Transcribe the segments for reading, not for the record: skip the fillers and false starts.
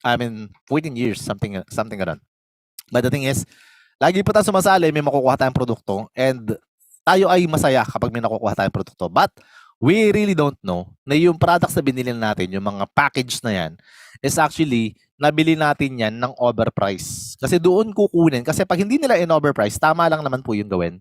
I mean, 14 years, something ganun. But the thing is, lagi po tayong sumasali, may makukuha tayong produkto, and tayo ay masaya kapag may nakukuha tayong produkto. But we really don't know na yung products na binili natin, yung mga package na yan, is actually, nabili natin yan ng overprice. Kasi doon kukunin. Kasi pag hindi nila in-overprice, tama lang naman po yung gawin.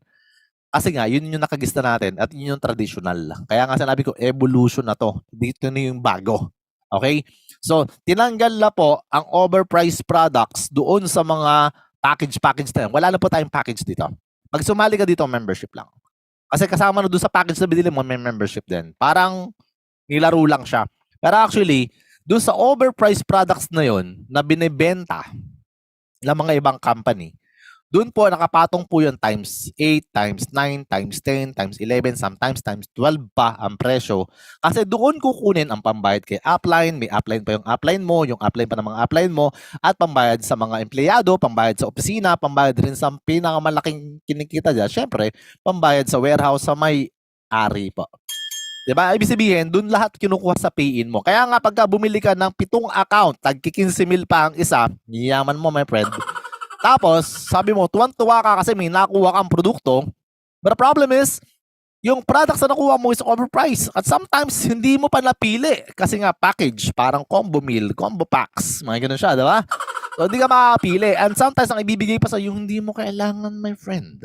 Kasi nga, yun yung nakagista natin at yun yung traditional. Kaya nga sinabi ko, evolution na to. Dito na yung bago. Okay? So, tinanggal na po ang overpriced products doon sa mga package na yan. Wala na po tayong package dito. Pag sumali ka dito, membership lang. Kasi kasama na doon sa package na binili mo, may membership din. Parang nilaro lang siya. Pero actually, doon sa overpriced products na yon na binibenta ng mga ibang company, doon po nakapatong po yung times 8, times 9, times 10, times 11, sometimes times 12 pa ang presyo. Kasi doon kukunin ang pambayad kay upline, may upline pa yung upline mo, yung upline pa ng mga upline mo, at pambayad sa mga empleyado, pambayad sa opisina, pambayad rin sa pinakamalaking kinikita dyan. Syempre, pambayad sa warehouse sa may ari po. Diba? Ibig sabihin, doon lahat kinukuha sa pay-in mo. Kaya nga pagka bumili ka ng 7 account, tagki 15,000 pa ang isa, yaman mo, my friend. Tapos, sabi mo, tuwan-tuwa ka kasi may nakuha kang produkto. But the problem is, yung products na nakuha mo is overpriced. At sometimes, hindi mo pa napili. Kasi nga, package, parang combo meal, combo packs. Mga ganun siya, di ba? So, hindi ka makakapili. And sometimes, ang ibibigay pa sa yung hindi mo kailangan, my friend.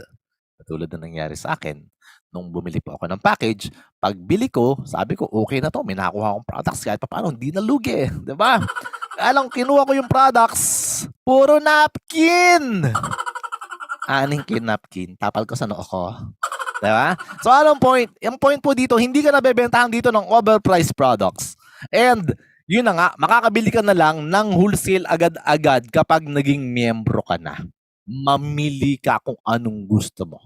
Katulad na nangyari sa akin. Nung bumili po ako ng package, pag bili ko, sabi ko, okay na to. May nakuha akong products kahit pa paano, hindi nalugi. Di ba? Alam, kinuha ko yung products, puro napkin. Aning napkin, tapal ko sa noo ko. Diba? So, anong point? Yung point po dito, hindi ka nabebentahan dito ng overpriced products. And, yun na nga, makakabili ka na lang ng wholesale agad-agad kapag naging miyembro ka na. Mamili ka kung anong gusto mo.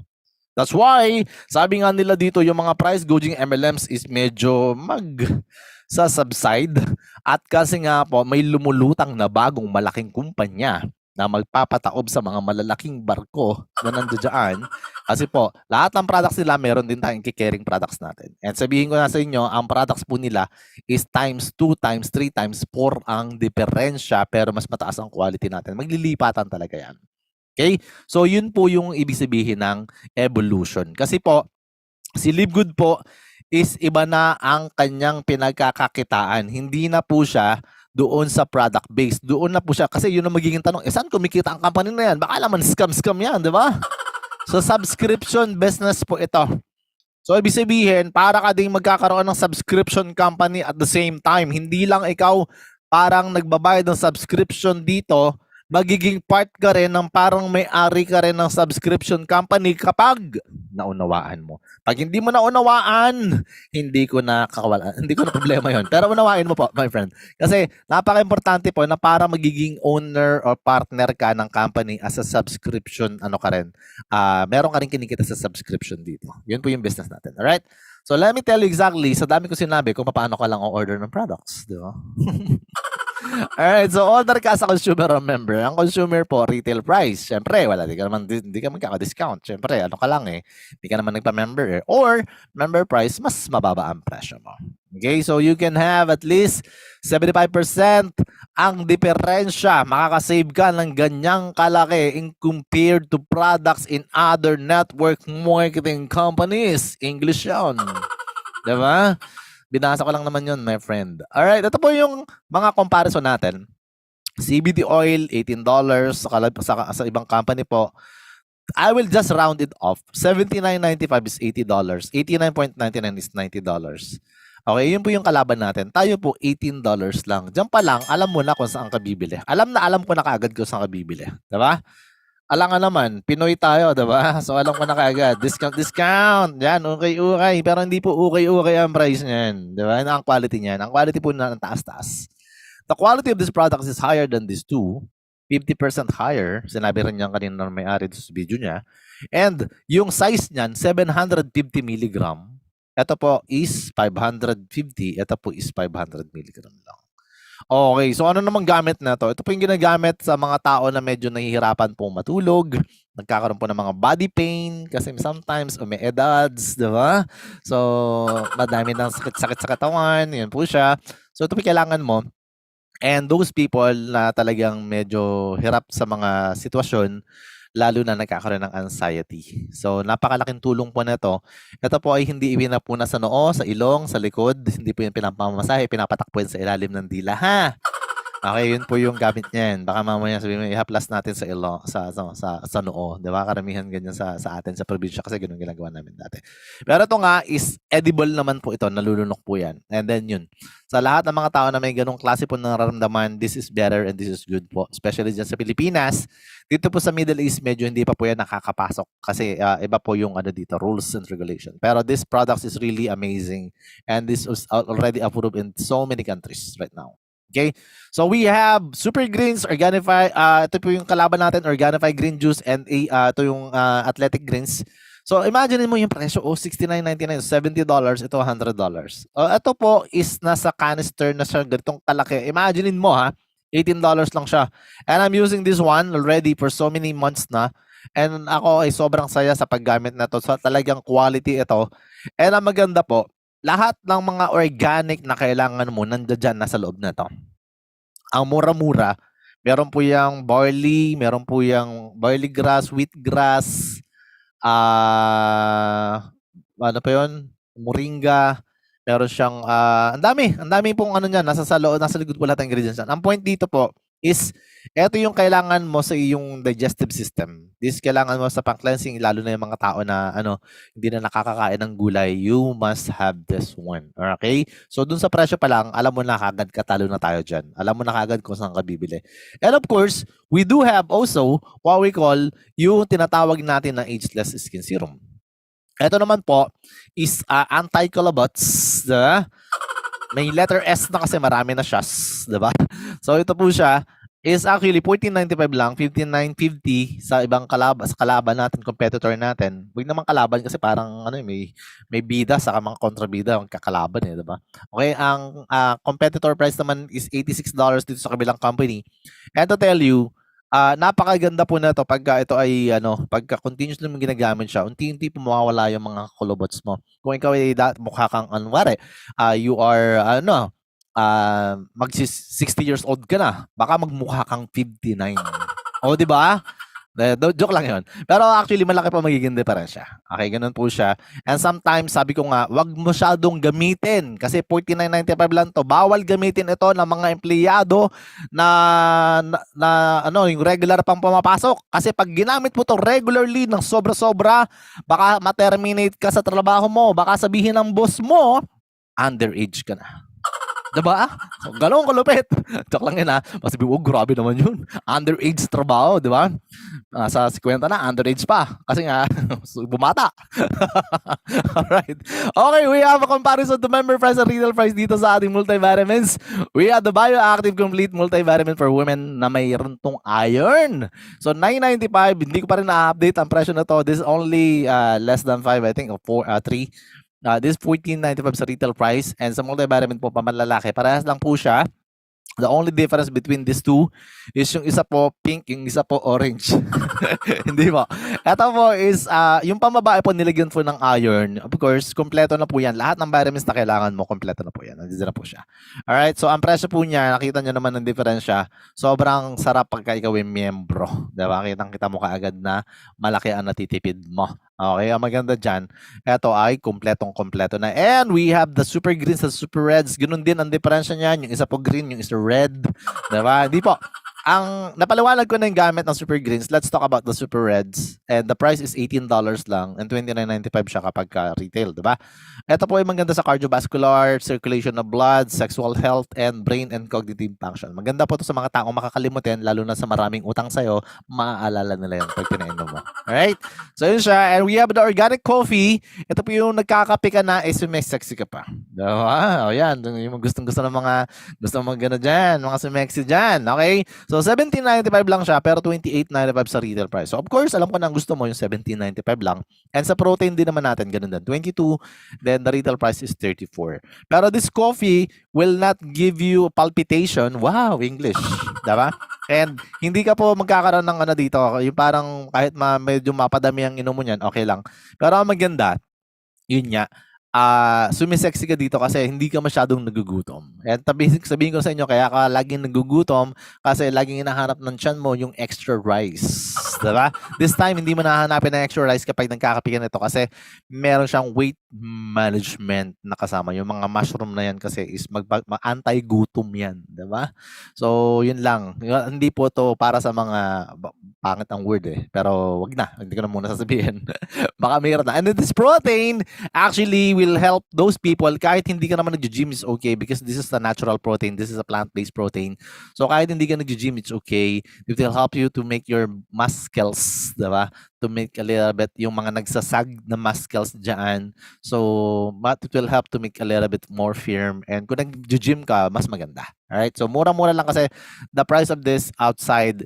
That's why, sabi nga nila dito, yung mga price gouging MLMs is medyo sa subside. At kasi nga po, may lumulutang na bagong malaking kumpanya na magpapataob sa mga malalaking barko na nandiyan. Kasi po, lahat ng products nila, meron din tayong kikaring products natin. And sabihin ko na sa inyo, ang products po nila is times 2, times 3, times 4 ang diferensya, pero mas mataas ang quality natin. Maglilipatan talaga yan. Okay? So, yun po yung ibig sabihin ng evolution. Kasi po, si Livegood po is iba na ang kanyang pinagkakakitaan. Hindi na po siya doon sa product base. Doon na po siya. Kasi yun ang magiging tanong, saan kumikita ang company na yan? Baka naman scam yan, di ba? So, subscription business po ito. So, ibig sabihin, para ka ding magkakaroon ng subscription company at the same time. Hindi lang ikaw parang nagbabayad ng subscription dito, magiging part ka rin ng parang may-ari ka rin ng subscription company kapag naunawaan mo. Pag hindi mo naunawaan, hindi ko na problema yon. Pero unawain mo po, my friend. Kasi napaka-importante po na para magiging owner or partner ka ng company as a subscription, meron ka rin kinikita sa subscription dito. Yun po yung business natin. Alright? So let me tell you exactly, sa dami ko sinabi kung paano ka lang o-order ng products. Di ba? Alright, so order ka sa consumer or member. Ang consumer po, retail price. Siyempre, hindi ka magkaka-discount. Siyempre, ka lang hindi ka naman nagpa-member Or, member price, mas mababa ang presyo mo. Okay, so you can have at least 75% ang diferensya. Makakasave ka ng ganyang kalaki in compared to products in other network marketing companies. English yun. Diba? Binasa ko lang naman yun, my friend. Alright, ito po yung mga comparison natin. CBD oil, $18. Sa ibang company po, I will just round it off. $79.95 is $80. $89.99 is $90. Okay, yun po yung kalaban natin. Tayo po, $18 lang. Diyan pa lang, alam mo na kung saan ka bibili. Alam ko na kaagad kung saan ka bibili. Diba? Alam nga naman, Pinoy tayo, diba? So, alam ko na kaagad. Discount. Yan, okay. Pero hindi po okay ang price niyan. Diba? Ang quality niyan. Ang quality po na ang taas-taas. The quality of this product is higher than these two. 50% higher. Sinabi rin niya kanina na may-ari sa video niya. And yung size niyan, 750 mg. Ito po is 550. Ito po is 500 mg lang. Okay, so ano namang gamit na to? Ito po yung ginagamit sa mga tao na medyo nahihirapan pong matulog, nagkakaroon po ng mga body pain kasi sometimes may edads, di ba? So, madami ng sakit sa katawan, yun po siya. So, ito po kailangan mo, And those people na talagang medyo hirap sa mga sitwasyon, lalo na nagkakaroon ng anxiety. So, napakalaking tulong po nito. Ito po ay hindi ipinapuna sa noo, sa ilong, sa likod. Hindi po yung pinapamasahe, pinapatakbuhan sa ilalim ng dila. Ha? Okay, yun po yung gamit niyan. Baka mamaya sabihin mo, ihaplas natin sa ilong, sa noo. Di ba? Karamihan ganyan sa atin, sa probinsya kasi ganun ginagawa namin dati. Pero ito nga is edible naman po ito. Nalulunok po yan. And then yun. Sa lahat ng mga tao na may ganung klase po ng nararamdaman, this is better and this is good po. Especially dyan sa Pilipinas. Dito po sa Middle East, medyo hindi pa po yan nakakapasok kasi iba po yung dito, rules and regulation. Pero this product is really amazing and this is already approved in so many countries right now. Okay? So we have Super Greens, Organifi, ito po yung kalaban natin, Organifi Green Juice and ito yung Athletic Greens. So imagine mo yung presyo, $69.99, $70, ito $100. Ito po is nasa canister na siya, ganitong kalaki. Imagine mo ha, $18 lang siya. And I'm using this one already for so many months na. And ako ay sobrang saya sa paggamit na to. So talagang quality ito. And ang maganda po, lahat ng mga organic na kailangan mo nandiyan nasa loob na to. Ang mura-mura, meron po yung barley, meron po yung barley grass, wheatgrass, ano pa yun? Moringa, meron siyang, ang dami pong ano niyan, nasa likod po lahat ng ingredients yan. Ang point dito po is, ito yung kailangan mo sa iyong digestive system. This kailangan mo sa pang-cleansing, lalo na yung mga tao na hindi na nakakakain ng gulay. You must have this one. Okay? So, dun sa presyo pa lang, alam mo na kagad katalo na tayo dyan. Alam mo na kagad kung saan ka bibili. And of course, we do have also what we call yung tinatawag natin na ageless skin serum. Ito naman po is anti-colabots. Diba? May letter S na kasi marami na siya. Diba? So, ito po siya is actually $14.95 lang, $59.50 sa ibang kalaban natin, competitor natin. Huwag naman kalaban kasi parang may bida sa mga kontrabida ang kakalaban di ba? Okay, ang competitor price naman is $86 dito sa kabilang company. And to tell you, napakaganda po na to pagka ito ay pagka continuously mong ginagamit siya, unti-unti po mawawala yung mga colobots mo. Kung ikaw ay mukha kang you are mag 60 years old ka na, baka magmukha kang 59. O, di ba? Joke lang yun. Pero actually, malaki pa magiging diferensya. Okay, ganun po siya. And sometimes, sabi ko nga, wag masyadong gamitin. Kasi $49.95 lang to. Bawal gamitin ito ng mga empleyado na yung regular pang pumapasok. Kasi pag ginamit mo to regularly ng sobra-sobra, baka ma-terminate ka sa trabaho mo. Baka sabihin ng boss mo, underage ka na. Diba? So, ganun kalupit. Joke lang yun Mas grabe naman yun. Underage trabaho, di ba? Sa 50 na, underage pa. Kasi nga, bumata. Alright. Okay, we have a comparison to member price and retail price dito sa ating multivitamins. We have the Bioactive Complete Multivitamin for Women na mayroon tong iron. So, $9.95. Hindi ko pa rin na-update ang presyo na to. This is only less than 5, I think, or 3. This is $14.95 sa retail price and sa multivitamin po pamanlalaki, parehas lang po siya. The only difference between these two is yung isa po pink, yung isa po orange. Hindi ba? Ito po is, yung pambabae po nilagyan po ng iron. Of course, kompleto na po yan. Lahat ng vitamins na kailangan mo, kompleto na po yan. Nandito na po siya. Alright, so ang presyo po niya, nakita nyo naman ng diferensya. Sobrang sarap pagka ikaw ay miyembro. Diba? Kita mo kaagad na malaki ang natitipid mo. Okay, ang maganda dyan, ito ay kompletong-kompleto na. And we have the Super Greens and Super Reds. Ganun din ang diferensya niyan. Yung isa po green, yung isa red. Diba? Hindi po. Ang napaliwanag ko na yung gamit ng Super Greens, let's talk about the Super Reds. And the price is $18 lang and $29.95 siya kapag retail, diba? Ito po ay maganda sa cardiovascular, circulation of blood, sexual health, and brain and cognitive function. Maganda po ito sa mga taong makakalimutin, lalo na sa maraming utang sa'yo, maaalala nila yun pag pinainom mo. Alright? So yun siya. And we have the organic coffee. Ito po yung nagkakape ka na, sexy ka pa. Diba? O yan, yung gustong-gusto ng mga, gusto mga gano'n dyan, mga sumexy dyan. Okay? So, $17.95 lang siya, pero $28.95 sa retail price. So, of course, alam ko na gusto mo yung $17.95 lang. And sa protein din naman natin, ganun din. 22, then the retail price is 34. Pero this coffee will not give you palpitation. Wow, English. Diba? And hindi ka po magkakaroon ng dito. Yung parang kahit medyo mapadami ang inom mo niyan, okay lang. Pero ang maganda, yun nga, sumisexy ka dito kasi hindi ka masyadong nagugutom. And sabihin ko sa inyo, kaya ka laging nagugutom kasi laging hinahanap ng tiyan mo yung extra rice. Diba? This time, hindi mo nahanapin ng extra rice kapag nagkakape ka nito kasi meron siyang weight management na kasama. Yung mga mushroom na yan kasi is anti-gutom yan. Diba? So, yun lang. Hindi po to para sa mga pangit ang word eh. Pero wag na. Hindi ko na muna sasabihin. Baka mayroon na. And this protein actually will help those people kahit hindi ka naman nag-gym is okay because this is a natural protein. This is a plant-based protein. So kahit hindi ka nag-gym, it's okay. It will help you to make your muscles, diba? To make a little bit yung mga nagsasag na muscles dyan. So, but it will help to make a little bit more firm. And kung nag-gym ka, mas maganda. Alright? So, mura-mura lang kasi the price of this outside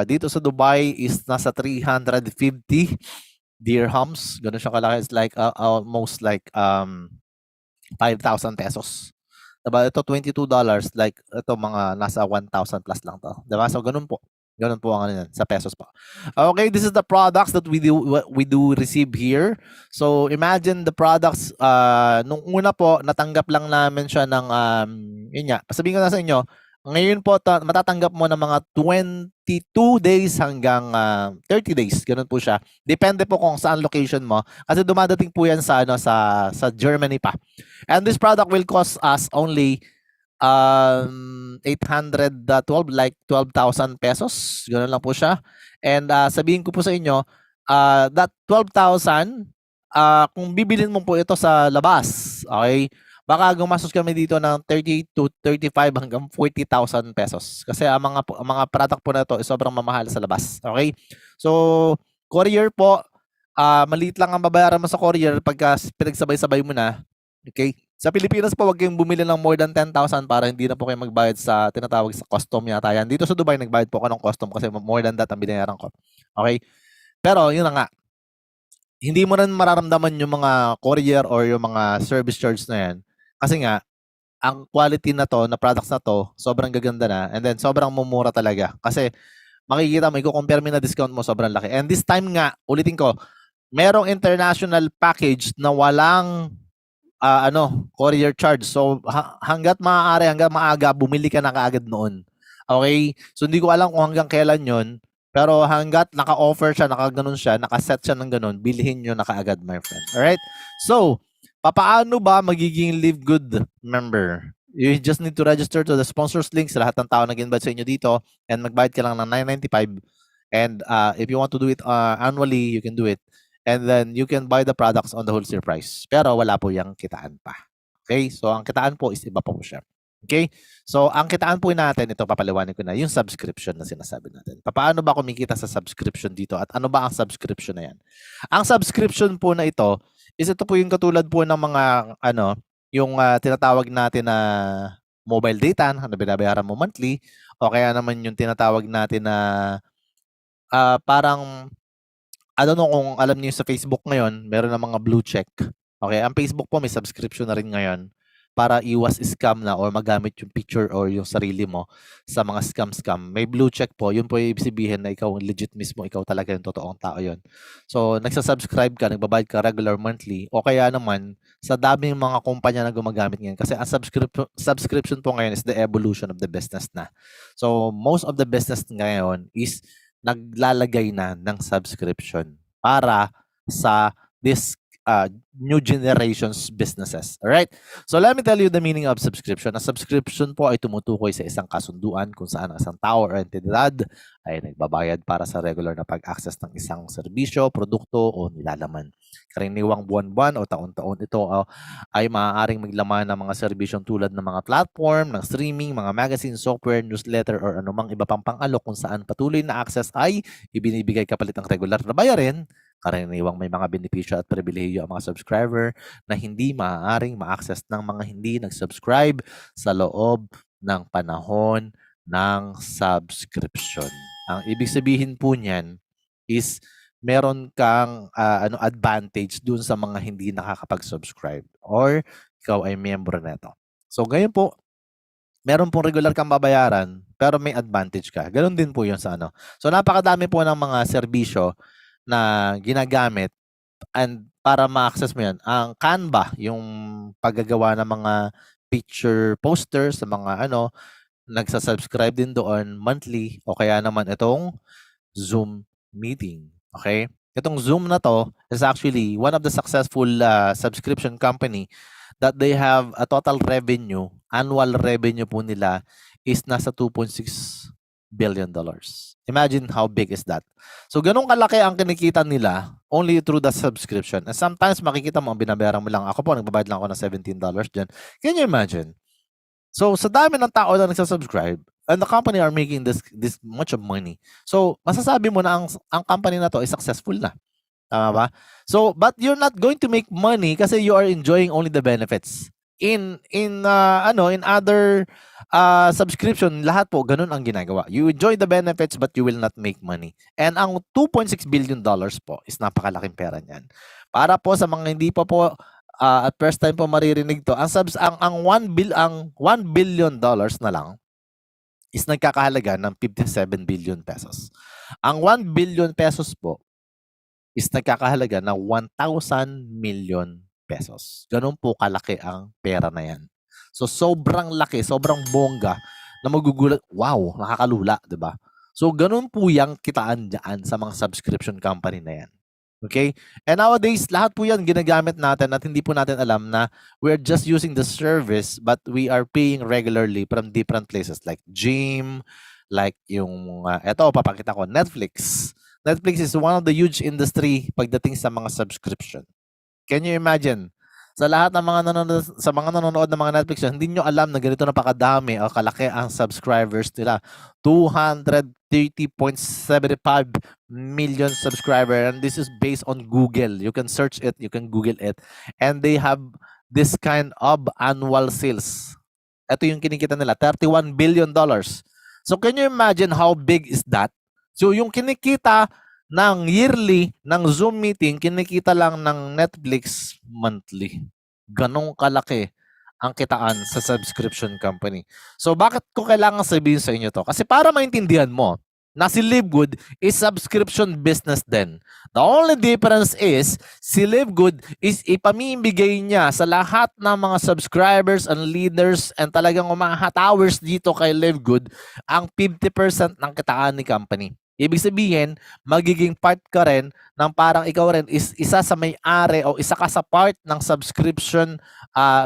dito sa Dubai is nasa 350 dirhams. Ganun siya kalaki. It's like almost like 5,000 pesos. Diba? Ito $22. Like ito mga nasa 1,000 plus lang to. Diba? So ganun po. Ganun po ang ano yan, sa pesos po. Okay, this is the products that we do receive here. So imagine the products nung una po natanggap lang namin siya ng yun nga. Sabihin ko na sa inyo, ngayon po matatanggap mo ng mga 22 days hanggang 30 days. Ganun po siya. Depende po kung saan location mo kasi dumadating po yan sa sa Germany pa. And this product will cost us only 812 like 12,000 pesos. Ganun lang po siya. And sabihin ko po sa inyo, that 12,000 kung bibilin mo po ito sa labas, okay? Baka gumastos kami dito ng 30 to 35 hanggang 40,000 pesos. Kasi ang mga product po na ito is sobrang mamahal sa labas. Okay? So, courier po, maliit lang ang babayaran mo sa courier pagka pinagsabay-sabay mo na. Okay? Sa Pilipinas po, wag kayong bumili ng more than 10,000 para hindi na po kayo magbayad sa tinatawag sa custom yata yan. Dito sa Dubai, nagbayad po ako ng custom kasi more than that ang binayaran ko. Okay? Pero, yun na nga. Hindi mo rin mararamdaman yung mga courier or yung mga service charge na yan. Kasi nga, ang quality na to, na products na to, sobrang gaganda na. And then, sobrang mumura talaga. Kasi, makikita mo, i-compare mo na discount mo, sobrang laki. And this time nga, ulitin ko, merong international package na walang courier charge. So, hanggat maaari, hanggang maaga, bumili ka na kaagad noon. Okay? So, hindi ko alam kung hanggang kailan yon. Pero hanggat naka-offer siya, naka-ganon siya, naka-set siya ng ganon, bilhin nyo na kaagad, my friend. Alright? So, paano ba magiging Live Good member? You just need to register to the sponsors links. Lahat ng tao nag-invite sa inyo dito and magbayad ka lang ng $9.95. And if you want to do it annually, you can do it. And then you can buy the products on the wholesale price. Pero wala po yung kitaan pa. Okay? So, ang kitaan po is iba po siya. Okay? So, ang kitaan po natin, ito papaliwanag ko na, yung subscription na sinasabi natin. Paano ba kumikita sa subscription dito? At ano ba ang subscription na yan? Ang subscription po na ito, is ito po yung katulad po ng mga, yung tinatawag natin na mobile data na binabayaran mo monthly, o kaya naman yung tinatawag natin na parang, I don't know kung alam niyo sa Facebook ngayon, meron na mga blue check. Okay, ang Facebook po may subscription na rin ngayon para iwas scam na or magamit yung picture or yung sarili mo sa mga scam. May blue check po, yun po yung ibig sabihin na ikaw legit mismo, ikaw talaga yung totoong tao yun. So, nagsasubscribe ka, nagbabayad ka regular monthly, o kaya naman, sa daming mga kumpanya na gumagamit ngayon. Kasi ang subscription po ngayon is the evolution of the business na. So, most of the business ngayon is naglalagay na ng subscription para sa this new generation's businesses. Alright? So let me tell you the meaning of subscription. Ang subscription po ay tumutukoy sa isang kasunduan kung saan ang isang tao or entidad ay nagbabayad para sa regular na pag-access ng isang serbisyo, produkto o nilalaman. Karaniwang buwan-buwan o taon-taon ito ay maaaring maglaman ng mga serbisyong tulad ng mga platform, ng streaming, mga magazine, software, newsletter, or anumang iba pang pang-alok kung saan patuloy na access ay ibinibigay kapalit ng regular na bayarin. Karaniwang may mga benepisyo at pribilehiyo ang mga subscriber na hindi maaaring ma-access ng mga hindi nag-subscribe sa loob ng panahon ng subscription. Ang ibig sabihin po niyan is meron kang advantage dun sa mga hindi nakakapag-subscribe or ikaw ay miyembro neto. So ngayon po, meron pong regular kang babayaran pero may advantage ka. Ganon din po yun sa So napakadami po ng mga serbisyo na ginagamit and para ma-access mo yan, ang Canva, yung paggagawa ng mga picture posters sa mga nagsa-subscribe din doon monthly o kaya naman itong Zoom meeting. Okay? Itong Zoom na to is actually one of the successful subscription company that they have a total revenue, annual revenue po nila is nasa $2.6 billion. Imagine how big is that. So, ganun kalaki ang kinikita nila only through the subscription. And sometimes makikita mo, ang binabayaran mo lang. Ako po, nagbabayad lang ako ng $17 dyan. Can you imagine? So, sa dami ng tao na nagsasubscribe, and the company are making this much of money. So, masasabi mo na ang company na to is successful na. Tama ba? So, but you're not going to make money kasi you are enjoying only the benefits. In other subscription, lahat po ganun ang ginagawa. You enjoy the benefits but you will not make money. And ang $2.6 billion po is napakalaking pera niyan. Para po sa mga hindi pa po at first time po maririnig to, ang $1 billion na lang is nagkakahalaga ng 57 billion pesos. Ang 1 billion pesos po is nagkakahalaga ng 1,000 million pesos. Ganun po kalaki ang pera na yan. So, sobrang laki, sobrang bongga na magugulat. Wow, nakakalula, di ba? So, ganun po yung kitaan dyan sa mga subscription company na yan. Okay? And nowadays, lahat po yan ginagamit natin at hindi po natin alam na we're just using the service but we are paying regularly from different places like gym, like yung, eto, papakita ko, Netflix. Netflix is one of the huge industry pagdating sa mga subscription. Can you imagine? Sa lahat ng mga nanonood ng mga Netflix, hindi nyo alam na ganito napakadami o kalaki ang subscribers nila. 230.75 million subscriber, and this is based on Google. You can search it, you can Google it. And they have this kind of annual sales. Ito yung kinikita nila, $31 billion. So can you imagine how big is that? So yung kinikita ng yearly ng Zoom meeting, kinikita lang ng Netflix monthly. Ganong kalaki ang kitaan sa subscription company. So bakit ko kailangan sabihin sa inyo to? Kasi para maintindihan mo na si Livegood is subscription business din. The only difference is si Livegood is ipamimigay niya sa lahat ng mga subscribers and leaders and talagang umahatowers dito kay Livegood ang 50% ng kitaan ni company. Ibig sabihin, magiging part ka rin ng parang ikaw rin is isa sa may-ari o isa ka sa part ng subscription,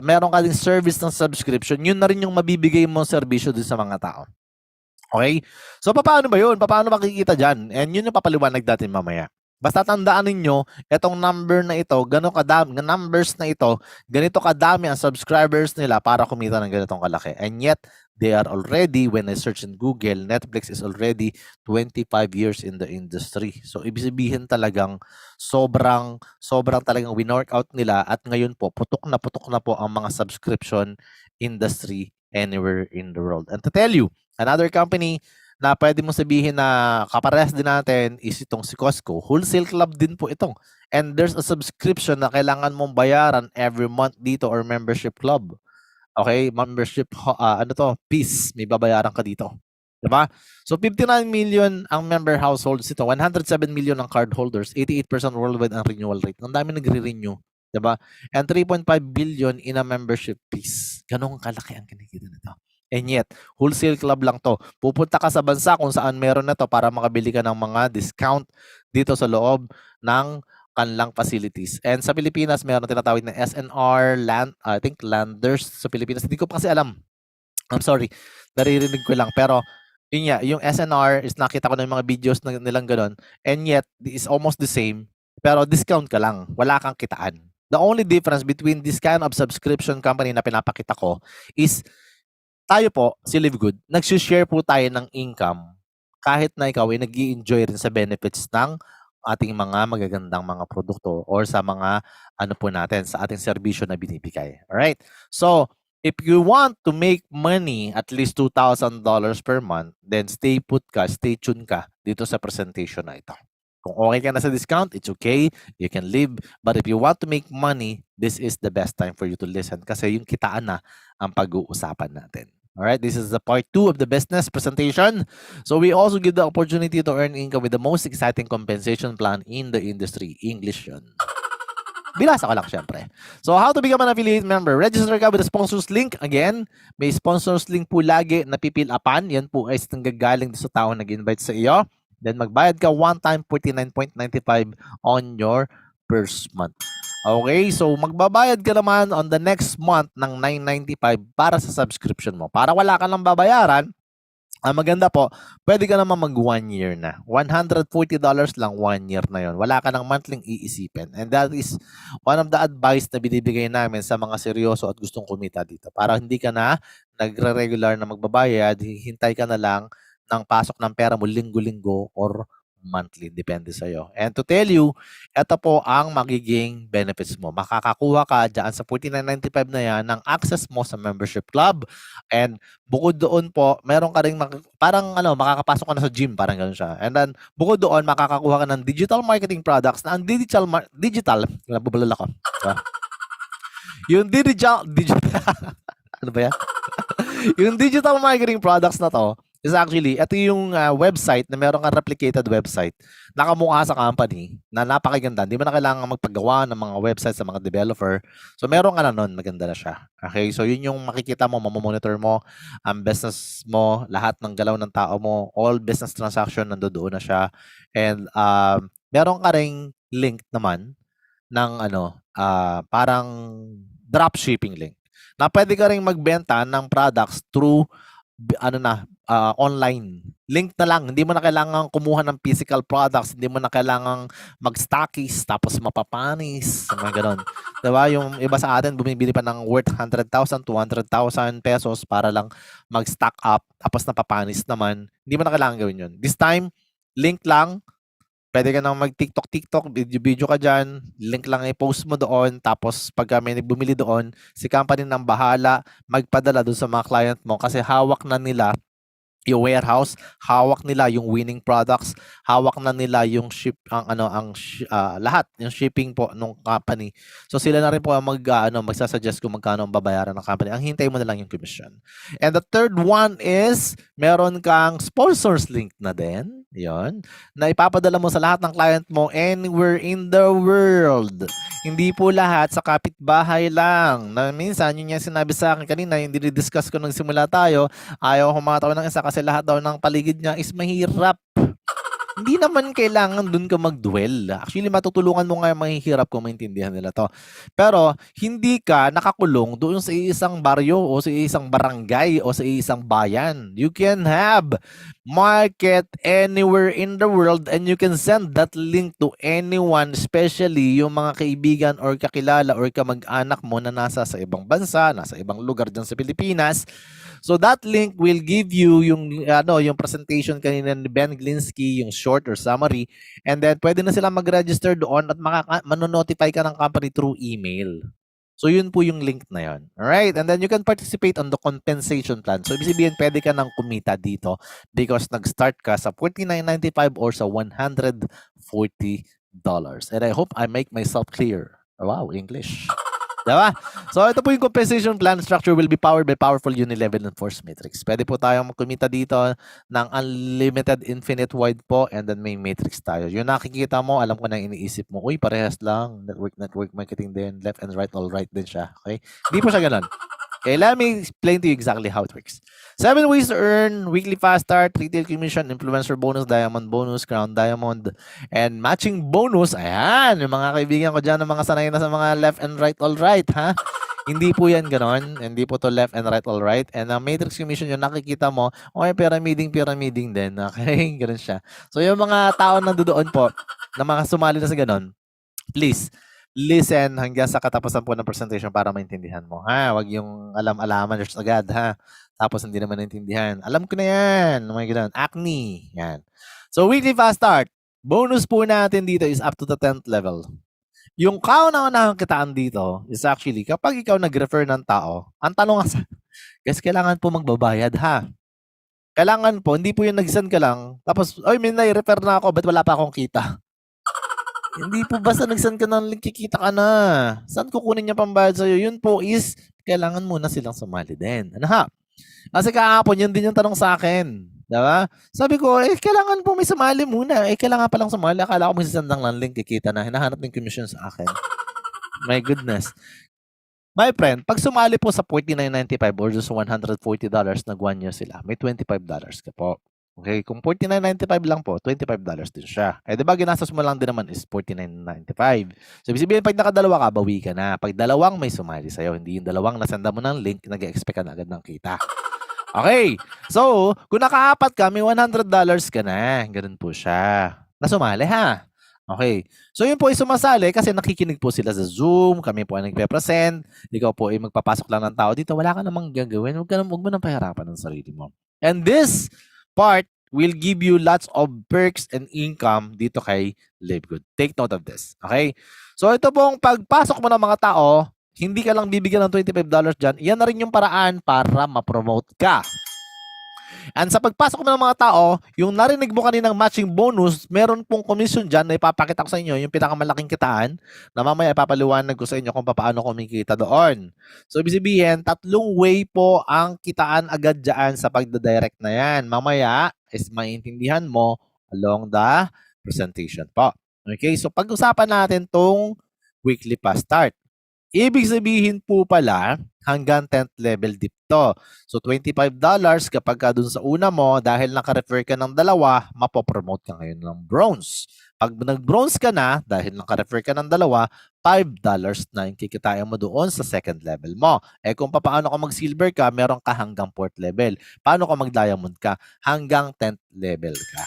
meron ka din service ng subscription, yun na rin yung mabibigay mo serbisyo din sa mga tao. Okay? So, paano ba yun? Paano makikita dyan? And yun yung papaliwanag natin mamaya. Basta tandaan ninyo, itong number na ito, numbers na ito, ganito kadami ang subscribers nila para kumita ng ganitong kalaki. And yet, they are already, when I search in Google, Netflix is already 25 years in the industry. So, ibig sabihin talagang sobrang talagang winorkout nila at ngayon po, putok na po ang mga subscription industry anywhere in the world. And to tell you, another company na pwede mo sabihin na kaparehas din natin is itong si Costco. Wholesale club din po itong. And there's a subscription na kailangan mong bayaran every month dito or membership club. Okay? Membership, fees. May babayaran ka dito. Diba? So, 59 million ang member households ito. 107 million ang card holders. 88% worldwide ang renewal rate. Ang dami nagre-renew. Diba? And 3.5 billion in a membership fees. Ganong kalaki ang kinikita nito. And yet, wholesale club lang to. Pupunta ka sa bansa kung saan meron na to para makabili ka ng mga discount dito sa loob ng kanilang facilities. And sa Pilipinas, meron tinatawag na SNR, I think Landers sa Pilipinas. Hindi ko pa kasi alam. I'm sorry. Naririnig ko lang. Pero, yun nga, yung SNR is nakita ko na yung mga videos na nilang ganon. And yet, it's almost the same. Pero discount ka lang. Wala kang kitaan. The only difference between this kind of subscription company na pinapakita ko is tayo po, si Livegood, nag-share po tayo ng income kahit na ikaw ay nag-i-enjoy rin sa benefits ng ating mga magagandang mga produkto or sa mga po natin, sa ating serbisyo na binibigay. Alright? So, if you want to make money at least $2,000 per month, then stay put ka, stay tuned ka dito sa presentation na ito. Kung okay ka na sa discount, it's okay. You can live. But if you want to make money, this is the best time for you to listen kasi yung kitaan na ang pag-uusapan natin. Alright, this is the part 2 of the business presentation. So we also give the opportunity to earn income with the most exciting compensation plan in the industry. English yun. Binasa ko lang syempre. So, how to become an affiliate member? Register ka with the sponsors link. Again, may sponsors link po lagi na pipil-upan. Yan po ay nanggagaling sa tao nag-invite sa iyo. Then, magbayad ka one time 49.95 on your first month. Okay, so magbabayad ka naman on the next month ng 9.95 para sa subscription mo. Para wala ka lang babayaran, ang maganda po, pwede ka naman mag 1 year na. $140 lang 1 year na yon. Wala ka ng monthly iisipin. And that is one of the advice na binibigay namin sa mga seryoso at gustong kumita dito. Para hindi ka na nagre-regular na magbabayad, hintay ka na lang ng pasok ng pera mo linggo-linggo or monthly, depende sa iyo. And to tell you, ito po ang magiging benefits mo. Makakakuha ka dyan sa $49.95 na yan ng access mo sa membership club. And bukod doon po, meron ka rin parang makakapasok ka na sa gym, parang gano'n siya. And then, bukod doon, makakakuha ka ng digital marketing products na ang digital, nabubalala ko. Yung digital, ano ba yan? Yung digital marketing products na to, is actually, ito yung website na meron kang replicated website. Nakamukha sa company na napakaganda. Hindi mo na kailangan magpagawa ng mga website sa mga developer. So, meron ka na nun. Maganda na siya. Okay? So, yun yung makikita mo, mamamonitor mo, ang business mo, lahat ng galaw ng tao mo, all business transaction, nandoon na siya. And, meron ka ring link naman ng parang dropshipping link. Na pwede ka ring magbenta ng products through online. Link na lang. Hindi mo na kailangan kumuha ng physical products. Hindi mo na kailangan mag-stockies tapos mapapanis. Mga ganon. Diba? Yung iba sa atin, bumibili pa ng worth 100,000, 200,000 pesos para lang mag-stock up tapos napapanis naman. Hindi mo na kailangan gawin yun. This time, link lang. Pwede ka nang mag-TikTok, video ka dyan, link lang i-post mo doon, tapos pagka may bumili doon, si company nang bahala magpadala doon sa mga client mo kasi hawak na nila yung warehouse, hawak nila yung winning products, hawak na nila yung lahat yung shipping po ng company. So sila na rin po ang magsasuggest kung magkano ang babayaran ng company. Ang hintay mo na lang yung commission. And the third one is meron kang sponsors link na din. 'Yon. Na ipapadala mo sa lahat ng client mo anywhere in the world. Hindi po lahat sa kapitbahay lang. Na minsan, yun yung sinabi sa akin kanina, yung dinidiscuss ko nung simula tayo, ayaw humataw ng isa kasi lahat daw ng paligid niya is mahirap. Hindi naman kailangan dun ka mag-dwell. Actually, matutulungan mo nga yung mahihirap kung maintindihan nila to. Pero, hindi ka nakakulong doon sa isang baryo o sa isang barangay o sa isang bayan. You can have market anywhere in the world and you can send that link to anyone, especially yung mga kaibigan or kakilala or kamag-anak mo na nasa sa ibang bansa, nasa ibang lugar dyan sa Pilipinas. So that link will give you yung presentation kanina ni Ben Glinsky, yung short or summary, and then pwede na sila mag-register doon at manonotify ka ng company through email. So yun po yung link na yun. Alright? And then you can participate on the compensation plan. So ibig sabihin, pwede ka nang kumita dito because nag-start ka sa $49.95 or sa $140. And I hope I make myself clear. Wow, English. Diba? So, ito po yung compensation plan structure will be powered by powerful Unilevel and Force Matrix. Pwede po tayong kumita dito ng unlimited infinite wide po and then may matrix tayo. Yung nakikita mo, alam ko na iniisip mo, uy, parehas lang. Network marketing din. Left and right, all right din siya. Okay? Hindi po siya ganun. Okay, let me explain to you exactly how it works. 7 ways to earn weekly fast start, retail commission, influencer bonus, diamond bonus, crown diamond, and matching bonus. Ayan, yung mga kaibigan ko dyan, ng mga sanay na sa mga left and right, all right, ha? Hindi po yan ganon. Hindi po to left and right, all right. And ang matrix commission yung nakikita mo, okay, pyramiding din. Okay, ganon siya. So yung mga tao nandoon po, na mga sumali na sa ganon, please, listen hanggang sa katapusan po ng presentation para maintindihan mo. Ha? Wag yung alam-alaman just agad, ha? Tapos hindi naman naintindihan. Alam ko na yan. Oh my God. Acne. Yan. So, weekly fast start. Bonus po natin dito is up to the 10th level. Yung kauna-unahang kitaan dito is actually, kapag ikaw nag-refer ng tao, ang tanong nga guys, kailangan po magbabayad, ha? Kailangan po, hindi po yung nag-send ka lang, tapos, ay, may nai-refer na ako, ba't wala pa akong kita? Hindi po basta nag-send ka ng link, kikita ka na. Saan kukunin niya pambayad sa'yo? Yun po is, kailangan muna silang sumali din. Ano ha? Kasi kahapon, yun din yung tanong sa akin. Diba? Sabi ko, kailangan po may sumali muna. Kailangan palang sumali. Akala ko may sasend lang ng link, kikita na. Hinahanap ng commission sa akin. My goodness. My friend, pag sumali po sa $49.95 or sa $140, nag 1 year sila, may $25 ka po. Okay, kung $49.95 lang po, $25 din siya. Eh, di ba ginastos mo lang din naman is $49.95. So, ibig sabihin, pag nakadalawa ka, bawi ka na. Pag dalawang may sumali sa'yo, hindi yung dalawang nasenda mo ng link, nag-expect ka na agad ng kita. Okay, so, kung nakaapat ka, may $100 ka na. Ganun po siya. Nasumali ha. Okay. So, yun po ay sumasali kasi nakikinig po sila sa Zoom. Kami po ay nagpe-present. Ikaw po ay magpapasok lang ng tao dito. Wala ka namang gagawin. Huwag mo nang pahirapan ng sarili mo. And this part will give you lots of perks and income dito kay LiveGood. Take note of this. Okay? So, ito pong pagpasok mo ng mga tao, hindi ka lang bibigyan ng $25 dyan. Iyan na rin yung paraan para ma-promote ka. And sa pagpasok mo ng mga tao, yung narinig mo kaninang matching bonus, meron pong commission dyan na ipapakita ko sa inyo, yung pinakamalaking kitaan, na mamaya ipapaliwanag ko sa inyo kung paano kumikita doon. So, ibig sabihin, 3 way po ang kitaan agad dyan sa pagdadirect na yan. Mamaya, is maintindihan mo along the presentation po. Okay, so pag-usapan natin tong weekly pass start. Ibig sabihin po pala, hanggang 10th level dip to. So, $25 kapag ka dun sa una mo, dahil naka-refer ka ng dalawa, mapopromote ka ngayon ng bronze. Pag nag-bronze ka na, dahil naka-refer ka ng dalawa, $5 na yung kikitain mo doon sa second level mo. Eh kung paano ka mag-silver ka, meron ka hanggang 4th level. Paano ka mag-diamond ka? Hanggang 10th level ka.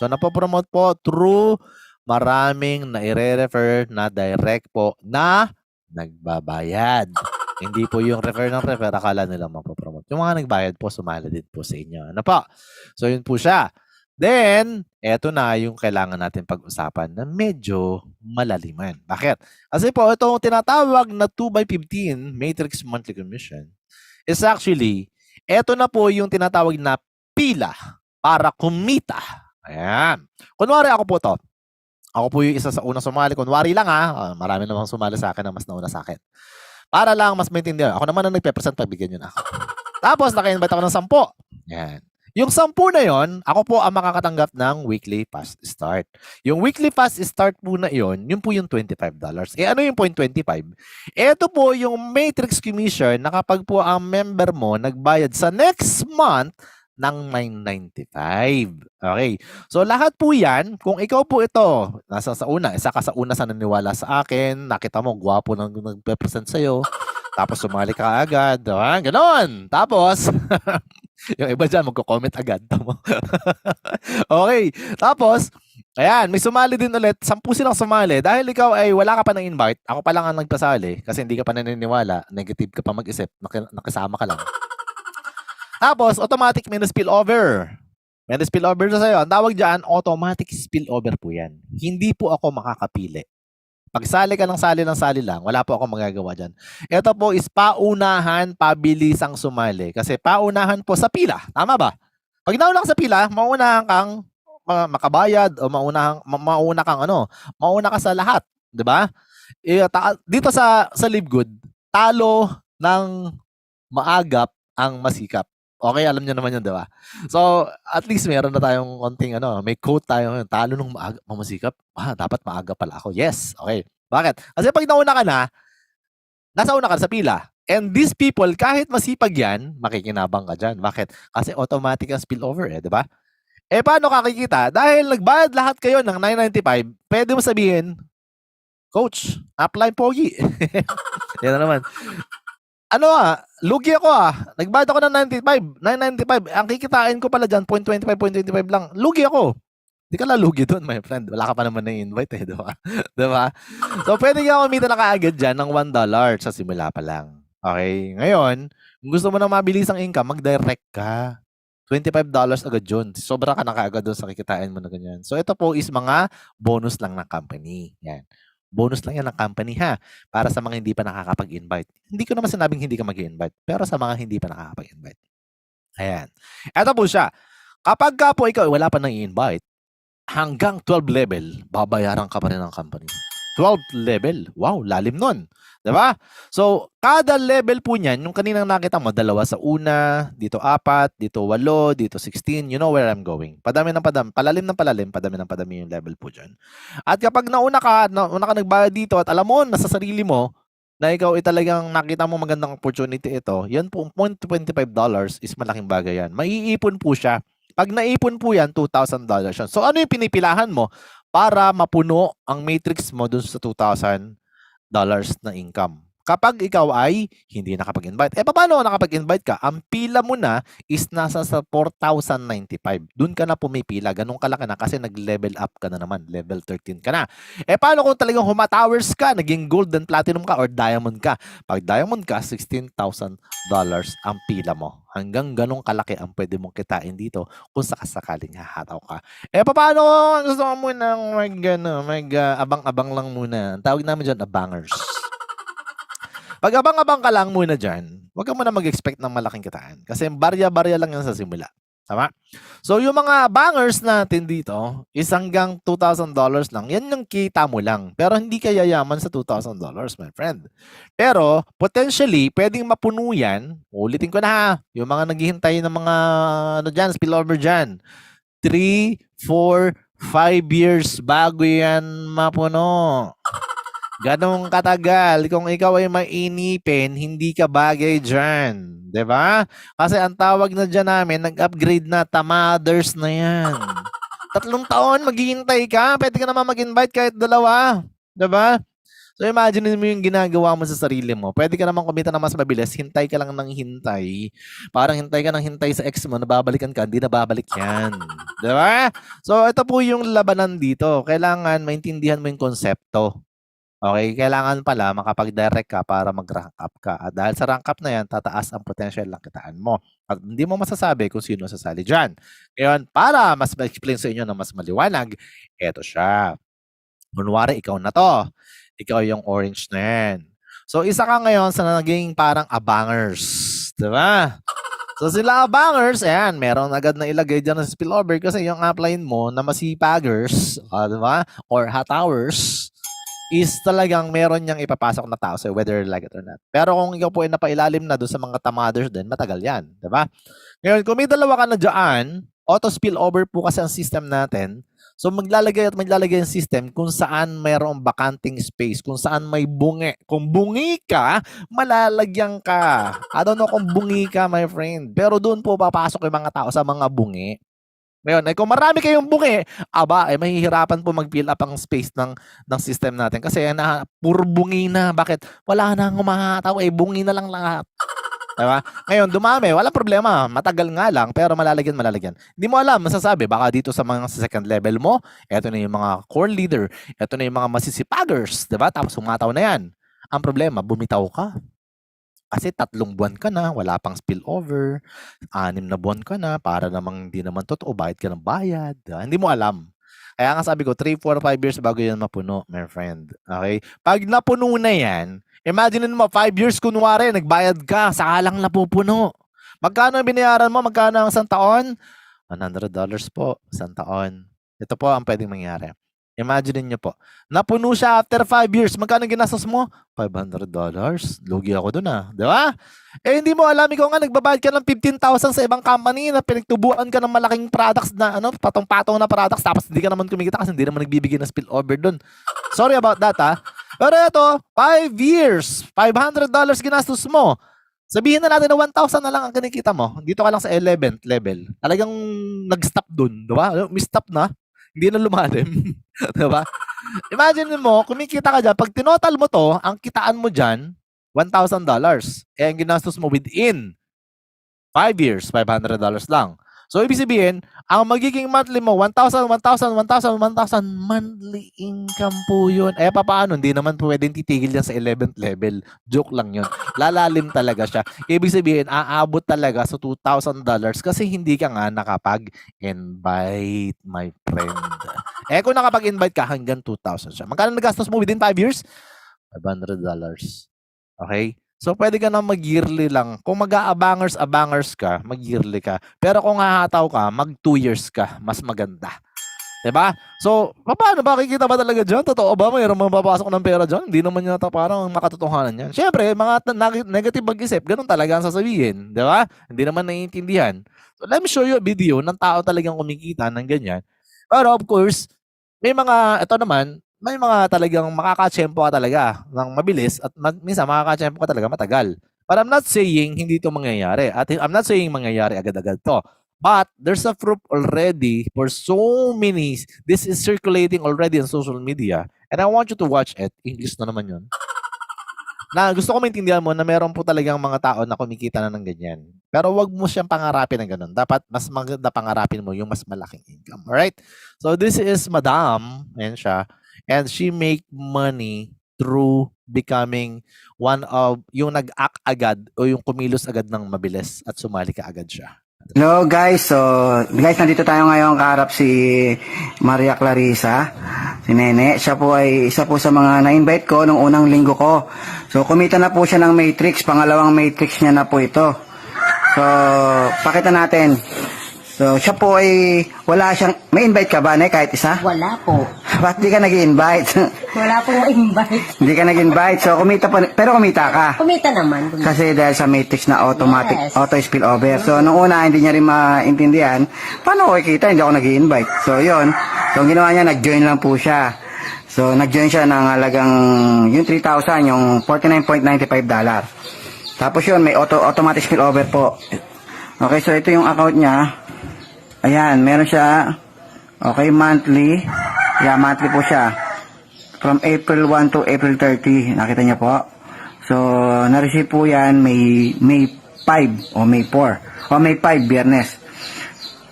So, napopromote po through maraming na i-refer na direct po na nagbabayad. Hindi po yung refer ng refer, akala nila mapopromote. Yung mga nagbayad po, sumali din po sa inyo. Ano po? So, yun po siya. Then, eto na yung kailangan natin pag-usapan na medyo malaliman. Bakit? Kasi po, itong tinatawag na 2x15 Matrix Monthly Commission is actually, eto na po yung tinatawag na pila para kumita. Ayan. Kunwari ako po to. Ako po yung isa sa unang sumali. Kunwari lang ha. Marami namang sumali sa akin na mas nauna sa akin. Para lang mas maintindihan. Ako naman ang nagpe-present, pagbigyan nyo na ako. Tapos, naka-invite ako ng 10. Yan. Yung 10 na yon, ako po ang makakatanggap ng weekly fast start. Yung weekly fast start po na yon, yun po yung $25. Eh ano yung 0.25? Ito po yung matrix commission na kapag po ang member mo nagbayad sa next month ng $9.95. Okay. So, lahat po yan, kung ikaw po ito, nasa sa una, isa ka sa una sa naniwala sa akin, nakita mo, gwapo nang nagpe-present sa'yo, tapos sumali ka agad, ganon. Tapos, yung iba dyan, magko-comment agad. Okay. Tapos, ayan, may sumali din ulit. 10 silang sumali. Dahil ikaw ay wala ka pa ng invite, ako pa lang ang nagpasali kasi hindi ka pa naniniwala, negative ka pa mag-isip, nakisama ka lang. Tapos, automatic may spillover. May spillover na sa'yo. Ang tawag dyan, automatic spillover po yan. Hindi po ako makakapili. Pag sali ka ng sali lang, wala po akong magagawa dyan. Ito po is paunahan, pabilisang sumali. Kasi paunahan po sa pila. Tama ba? Pag nauna ka sa pila, maunahan kang makabayad o mauna ka sa lahat. Diba? Dito sa LiveGood, talo ng maagap ang masikap. Okay, alam niyo naman yun, di ba? So, at least meron na tayong konting may quote tayo ngayon. Talo nung mamasikap. Dapat maaga pala ako. Yes, okay. Bakit? Kasi pag nauna ka na, nasa una ka sa pila. And these people, kahit masipag yan, makikinabang ka dyan. Bakit? Kasi automatic ang spillover di ba? Eh, paano kakikita? Dahil nagbayad lahat kayo ng $9.95, pwede mo sabihin, Coach, apply pogi. Yan na naman. Lugi ako Nagbayad ako ng $9.95. Ang kikitain ko pala dyan, 0.25 lang. Lugi ako. Hindi ka lalugi doon, my friend. Wala ka pa naman na-invite di ba? Diba? So, pwede ka kumita na kaagad dyan ng $1 sa simula pa lang. Okay? Ngayon, kung gusto mo na mabilis ang income, mag-direct ka. $25 agad yun. Sobra ka na kaagad doon sa kikitain mo na ganyan. So, ito po is mga bonus lang ng company. Yan. Bonus lang yan ng company para sa mga hindi pa nakakapag-invite. Hindi ko naman sinabing hindi ka mag-invite, pero sa mga hindi pa nakakapag-invite. Ayan. Ito po siya. Kapag ka po ikaw wala pa nang i-invite, hanggang 12 level, babayaran ka pa rin ng company. 12th level. Wow, lalim nun. Diba? So, kada level po niyan, yung kaninang nakita mo, 2 sa una, dito 4, dito 8, dito 16, you know where I'm going. Padami ng padami, palalim ng palalim, padami ng padami yung level po dyan. At kapag nauna ka nagbayad dito at alam mo na sa sarili mo, na ikaw ay talagang nakita mo magandang opportunity ito, yan po, $0.25 is malaking bagay yan. Maiipon po siya. Pag naipon po yan, $2,000 yan. So, ano yung pinipilahan mo para mapuno ang matrix mo dun sa $2,000 na income? Kapag ikaw ay hindi nakapag-invite. Paano nakapag-invite ka? Ang pila mo na is nasa sa 4,095. Doon ka na pumipila. Ganun kalaki na kasi nag-level up ka na naman. Level 13 ka na. Paano kung talagang humatowers ka, naging gold and platinum ka or diamond ka? Pag diamond ka, $16,000 ang pila mo. Hanggang ganun kalaki ang pwede mong kitain dito kung sakasakaling hahataw ka. Paano kung gusto mo muna abang-abang lang muna? Ang tawag namin dyan, abangers. Pag abang-abang ka lang muna dyan, huwag ka muna mag-expect ng malaking kitaan. Kasi barya-barya lang yan sa simula. Tama? So, yung mga bangers natin dito is hanggang $2,000 lang. Yan yung kita mo lang. Pero hindi ka yayaman sa $2,000, my friend. Pero, potentially, pwedeng mapuno yan. Ulitin ko na ha. Yung mga naghihintay ng mga spillover dyan. 3, 4, 5 years bago yan mapuno. Ganong katagal. Kung ikaw ay mainipin, hindi ka bagay dyan. Diba? Kasi ang tawag na dyan namin, nag-upgrade na, tamaders na yan. 3 taon, maghihintay ka. Pwede ka naman mag-invite kahit 2. Diba? So imagine mo yung ginagawa mo sa sarili mo. Pwede ka naman kumita na mas mabilis. Hintay ka lang ng hintay. Parang hintay ka ng hintay sa ex mo, nababalikan ka, hindi nababalik yan. Diba? So ito po yung labanan dito. Kailangan maintindihan mo yung konsepto. Okay, kailangan pala makapag-direct ka para mag-rank up ka. At dahil sa rank up na yan, tataas ang potential ng kitaan mo. At hindi mo masasabi kung sino sasali dyan. Ngayon, para mas ma-explain sa inyo na mas maliwanag, eto siya. Kunwari, ikaw na to. Ikaw yung orange na yan. So, isa ka ngayon sa naging parang abangers. Diba? So, sila abangers, ayan, meron agad na ilagay dyan sa spillover kasi yung upline mo na masipagers, diba? Or hot hours, is talagang meron niyang ipapasok na tao sa'yo, whether you like it or not. Pero kung ikaw po ay napailalim na doon sa mga tamaders din, matagal yan. Diba? Ngayon, kung may 2 ka na dyan, auto spillover po kasi ang system natin. So, maglalagay ang system kung saan mayroong bakanting space, kung saan may bungi. Kung bungi ka, malalagyan ka. I don't know kung bungi ka, my friend. Pero doon po papasok yung mga tao sa mga bungi. Ngayon, kung marami kayong bungi, mahihirapan po mag-fill up ang space ng system natin. Kasi puro bungi na. Bakit? Wala na humahataw. Bungi na lang lahat. Diba? Ngayon, dumami. Walang problema. Matagal nga lang, pero malalagyan. Hindi mo alam, masasabi. Baka dito sa mga second level mo, eto na yung mga core leader. Eto na yung mga masisipagers. Diba? Tapos humataw na yan. Ang problema, bumitaw ka. Kasi 3 buwan ka na, wala pang spillover, 6 na buwan ka na, para namang hindi naman totoo, bayad ka ng bayad. Hindi mo alam. Kaya nga sabi ko, 3, 4, 5 years bago yan mapuno, my friend. Okay? Pag napuno na yan, imagine mo, 5 years kunwari, nagbayad ka, saka lang napupuno. Magkano ang binayaran mo? Magkano ang 1 taon? $100 po, 1 taon. Ito po ang pwedeng mangyari. Imagine niyo po, napuno siya after 5 years. Magkano ginastos mo? $500. Lugi ako dun di ba? Hindi mo alam, ikaw nga nagbabayad ka ng 15,000 sa ibang company na pinagtubuan ka ng malaking products na patong-patong na products tapos hindi ka naman kumikita kasi hindi naman nagbibigay ng spillover dun. Sorry about that Pero ito, 5 years, $500 ginastos mo. Sabihin na natin na 1,000 na lang ang kinikita mo. Dito ka lang sa 11th level. Talagang nag-stop dun, di ba? May-stop na. Hindi na lumalim. Diba? Imagine mo, kumikita ka dyan, pag tinotal mo to, ang kitaan mo dyan, $1,000. Ang ginastos mo within 5 years, $500 lang. So, ibig sabihin, ang magiging monthly mo, 1,000 monthly income po yun. Paano? Hindi naman pwedeng titigil yan sa 11th level. Joke lang yun. Lalalim talaga siya. Ibig sabihin, aabot talaga sa $2,000 kasi hindi ka nga nakapag-invite, my friend. Kung nakapag-invite ka, hanggang 2,000 siya. Magkano nagastos mo within 5 years? $500. Okay? So, pwede ka na mag-yearly lang. Kung mag-abangers ka, mag-yearly ka. Pero kung hahataw ka, mag 2 years ka. Mas maganda. Diba? So, paano ba? Kikita ba talaga dyan? Totoo ba? Mayroong mapapasok ng pera dyan? Hindi naman yata parang makatotohanan yan. Siyempre, mga negative mag-isip, ganun talaga ang sasabihin. Diba? Hindi naman naiintindihan. So, let me show you a video ng tao talagang kumikita ng ganyan. Pero of course, may mga, ito naman, may mga talagang makakachempo ka talaga ng mabilis at minsan makakachempo ka talaga matagal. But I'm not saying hindi ito mangyayari. At I'm not saying mangyayari agad-agad to. But there's a proof already for so many. This is circulating already on social media. And I want you to watch it. English na naman yun. Na gusto ko maintindihan mo na meron po talagang mga tao na kumikita na ng ganyan. Pero wag mo siyang pangarapin ng ganun. Dapat mas maganda pangarapin mo yung mas malaking income. Alright? So this is Madam. Ayan siya. And she make money through becoming one of yung nag-act agad o yung kumilos agad ng mabilis at sumali ka agad siya. Hello guys, nandito tayo ngayon kaharap si Maria Clarissa, si Nene. Siya po ay isa po sa mga na-invite ko nung unang linggo ko. So kumita na po siya ng Matrix, pangalawang Matrix niya na po ito. So pakita natin. So siya po ay wala siyang, may invite ka ba ne kahit isa? Wala po. Ba't di ka nag-invite? Wala pong invite. Hindi ka nag-invite, so kumita pa, pero kumita ka. Kumita naman. Kumita. Kasi dahil sa Matrix na automatic, Yes. auto spillover. So, nung una, hindi niya rin maintindihan, paano ko kikita? Hindi ako nag-i-invite. So, yun. So, ang ginawa niya, nag-join lang po siya. So, nag-join siya ng halagang, yung 3,000, yung $49.95. Tapos yun, may automatic spillover po. Okay, so ito yung account niya. Ayan, meron siya, okay, monthly. Yeah, monthly po siya. From April 1 to April 30. Nakita niyo po. So, na-receive po yan May 5 o May 4 o May 5, Biyernes.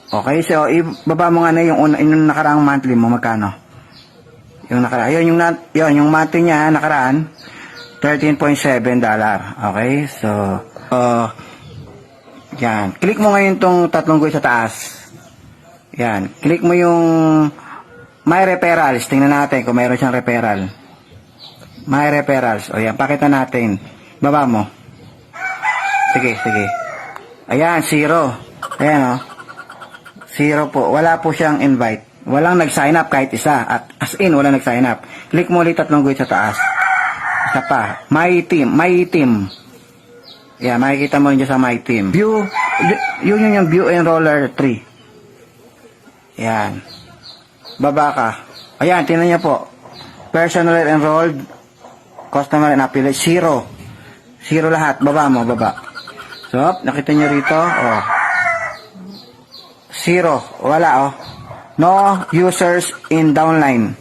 Okay, so ibaba mo nga na yung nakaraang monthly mo, magkano? Yung nakaraang, yung monthly niya nakaraan, $13.7. Okay, so, yan. Click mo ngayon tong tatlong guhit sa taas. Yan. Click mo yung My Referrals. Tingnan natin kung mayroon siyang referral. My Referrals. O yan, pakita natin. Baba mo. Sige. Ayan, 0. Ayan o. 0 po. Wala po siyang invite. Walang nag-sign up kahit isa. At as in, walang nag-sign up. Click mo ulit tatlong guhit sa taas. Isa pa. My Team. Ayan, makikita mo rin dyan sa My Team. View. Yun yung View Enroller 3. Ayan. Baba ka. Ayan, tingnan niyo po. Personal enrolled, customer and affiliate, 0. 0 lahat. Baba mo, baba. So, nakita niyo rito, 0. Wala, No users in downline.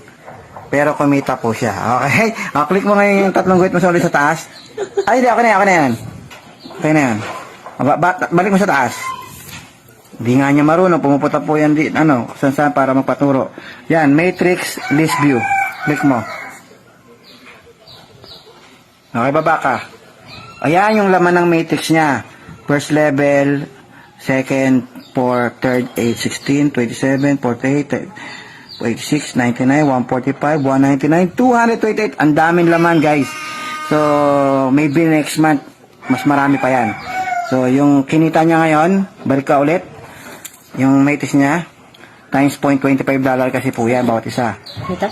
Pero kumita po siya. Okay? Click mo ngayon yung tatlong guhit mo sa ulit sa taas. Ay, hindi. Okay na yan. Balik mo sa taas. Hindi nga niya marunong, pumupunta po yan saan para magpaturo. Yan, Matrix List View. Click mo. Okay, baba ka. Ayan yung laman ng Matrix niya. First level, second, 4, third, 8, 16, 27, 48, 86, 99, 145, 199, 228. Ang daming laman, guys. So, maybe next month, mas marami pa yan. So, yung kinita niya ngayon, balik ka ulit. Yung Matrix niya, times $0.25 kasi po yan, bawat isa.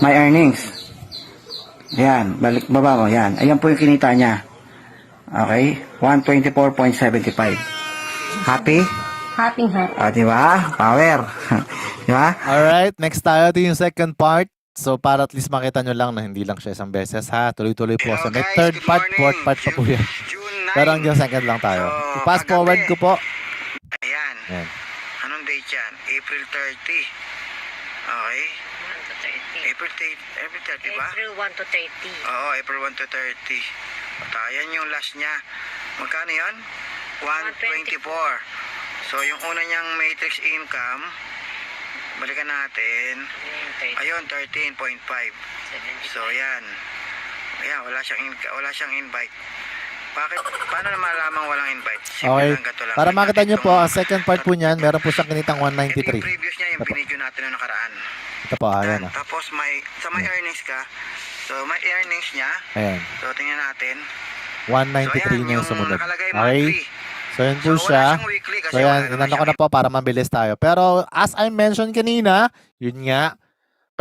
My earnings. Yan, baba mo, yan. Ayan po yung kinita niya. Okay, 124.75. Happy? Happy. Diba? Power. Diba? Alright, next tayo. Ito yung second part. So, para at least makita nyo lang na hindi lang siya isang beses, ha? Tuloy-tuloy po siya. May third part, fourth part pa po yan. Pero hanggang second lang tayo. I-fast forward ko po. Ayan. Anong date yan? April 30. Okay. April 30 ba? April 1 to 30. Oo, April 1 to 30. At ayan yung last niya. Magkano yan? 124. So, yung una niyang Matrix income, balikan natin. Ayun, 13.5. So, yan. Ayan, wala siyang invite. Bakit? Paano na malamang walang invite? Simple Okay. lang, ganito lang. Para makita nyo po, ang second part po niyan, meron po siyang kinitang Ito yung 193. previous niya, yung pinidyo natin na nakaraan. Ito po, ayan. Tapos may earnings ka. So, may earnings niya. Ayan. So, tingnan natin. 193 na yung sumunod. Nakalagay Okay? monthly. So, yun po So, wala siya. siyang weekly kasi So, wala yan, naman inano ko siyang na po para mabilis tayo. Pero, as I mentioned kanina, yun nga,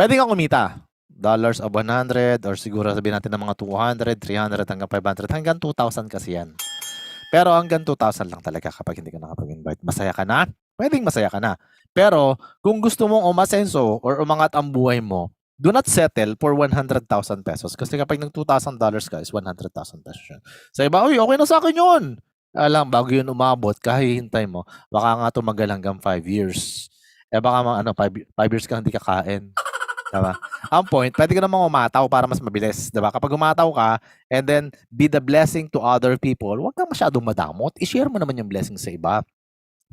pwede kang kumita. Dollars of 100 or siguro sabihin natin ng mga 200, 300 hanggang 500 hanggang 2,000 kasi yan. Pero hanggang 2,000 lang talaga kapag hindi ka nakapag-invite. Masaya ka na? Pwedeng masaya ka na. Pero kung gusto mong umasenso or umangat ang buhay mo, do not settle for 100,000 pesos. Kasi kapag nag $2,000 ka is 100,000 pesos yun. Sa iba, uy, okay na sa akin yun. Alam, bago yun umabot, kahihintay mo, baka nga tumagal hanggang 5 years. Baka 5 years ka hindi kakain. Diba? Ang point, pwede ka namang umataw para mas mabilis. Diba? Kapag umataw ka, and then be the blessing to other people, huwag kang masyadong madamot. I-share mo naman yung blessing sa iba.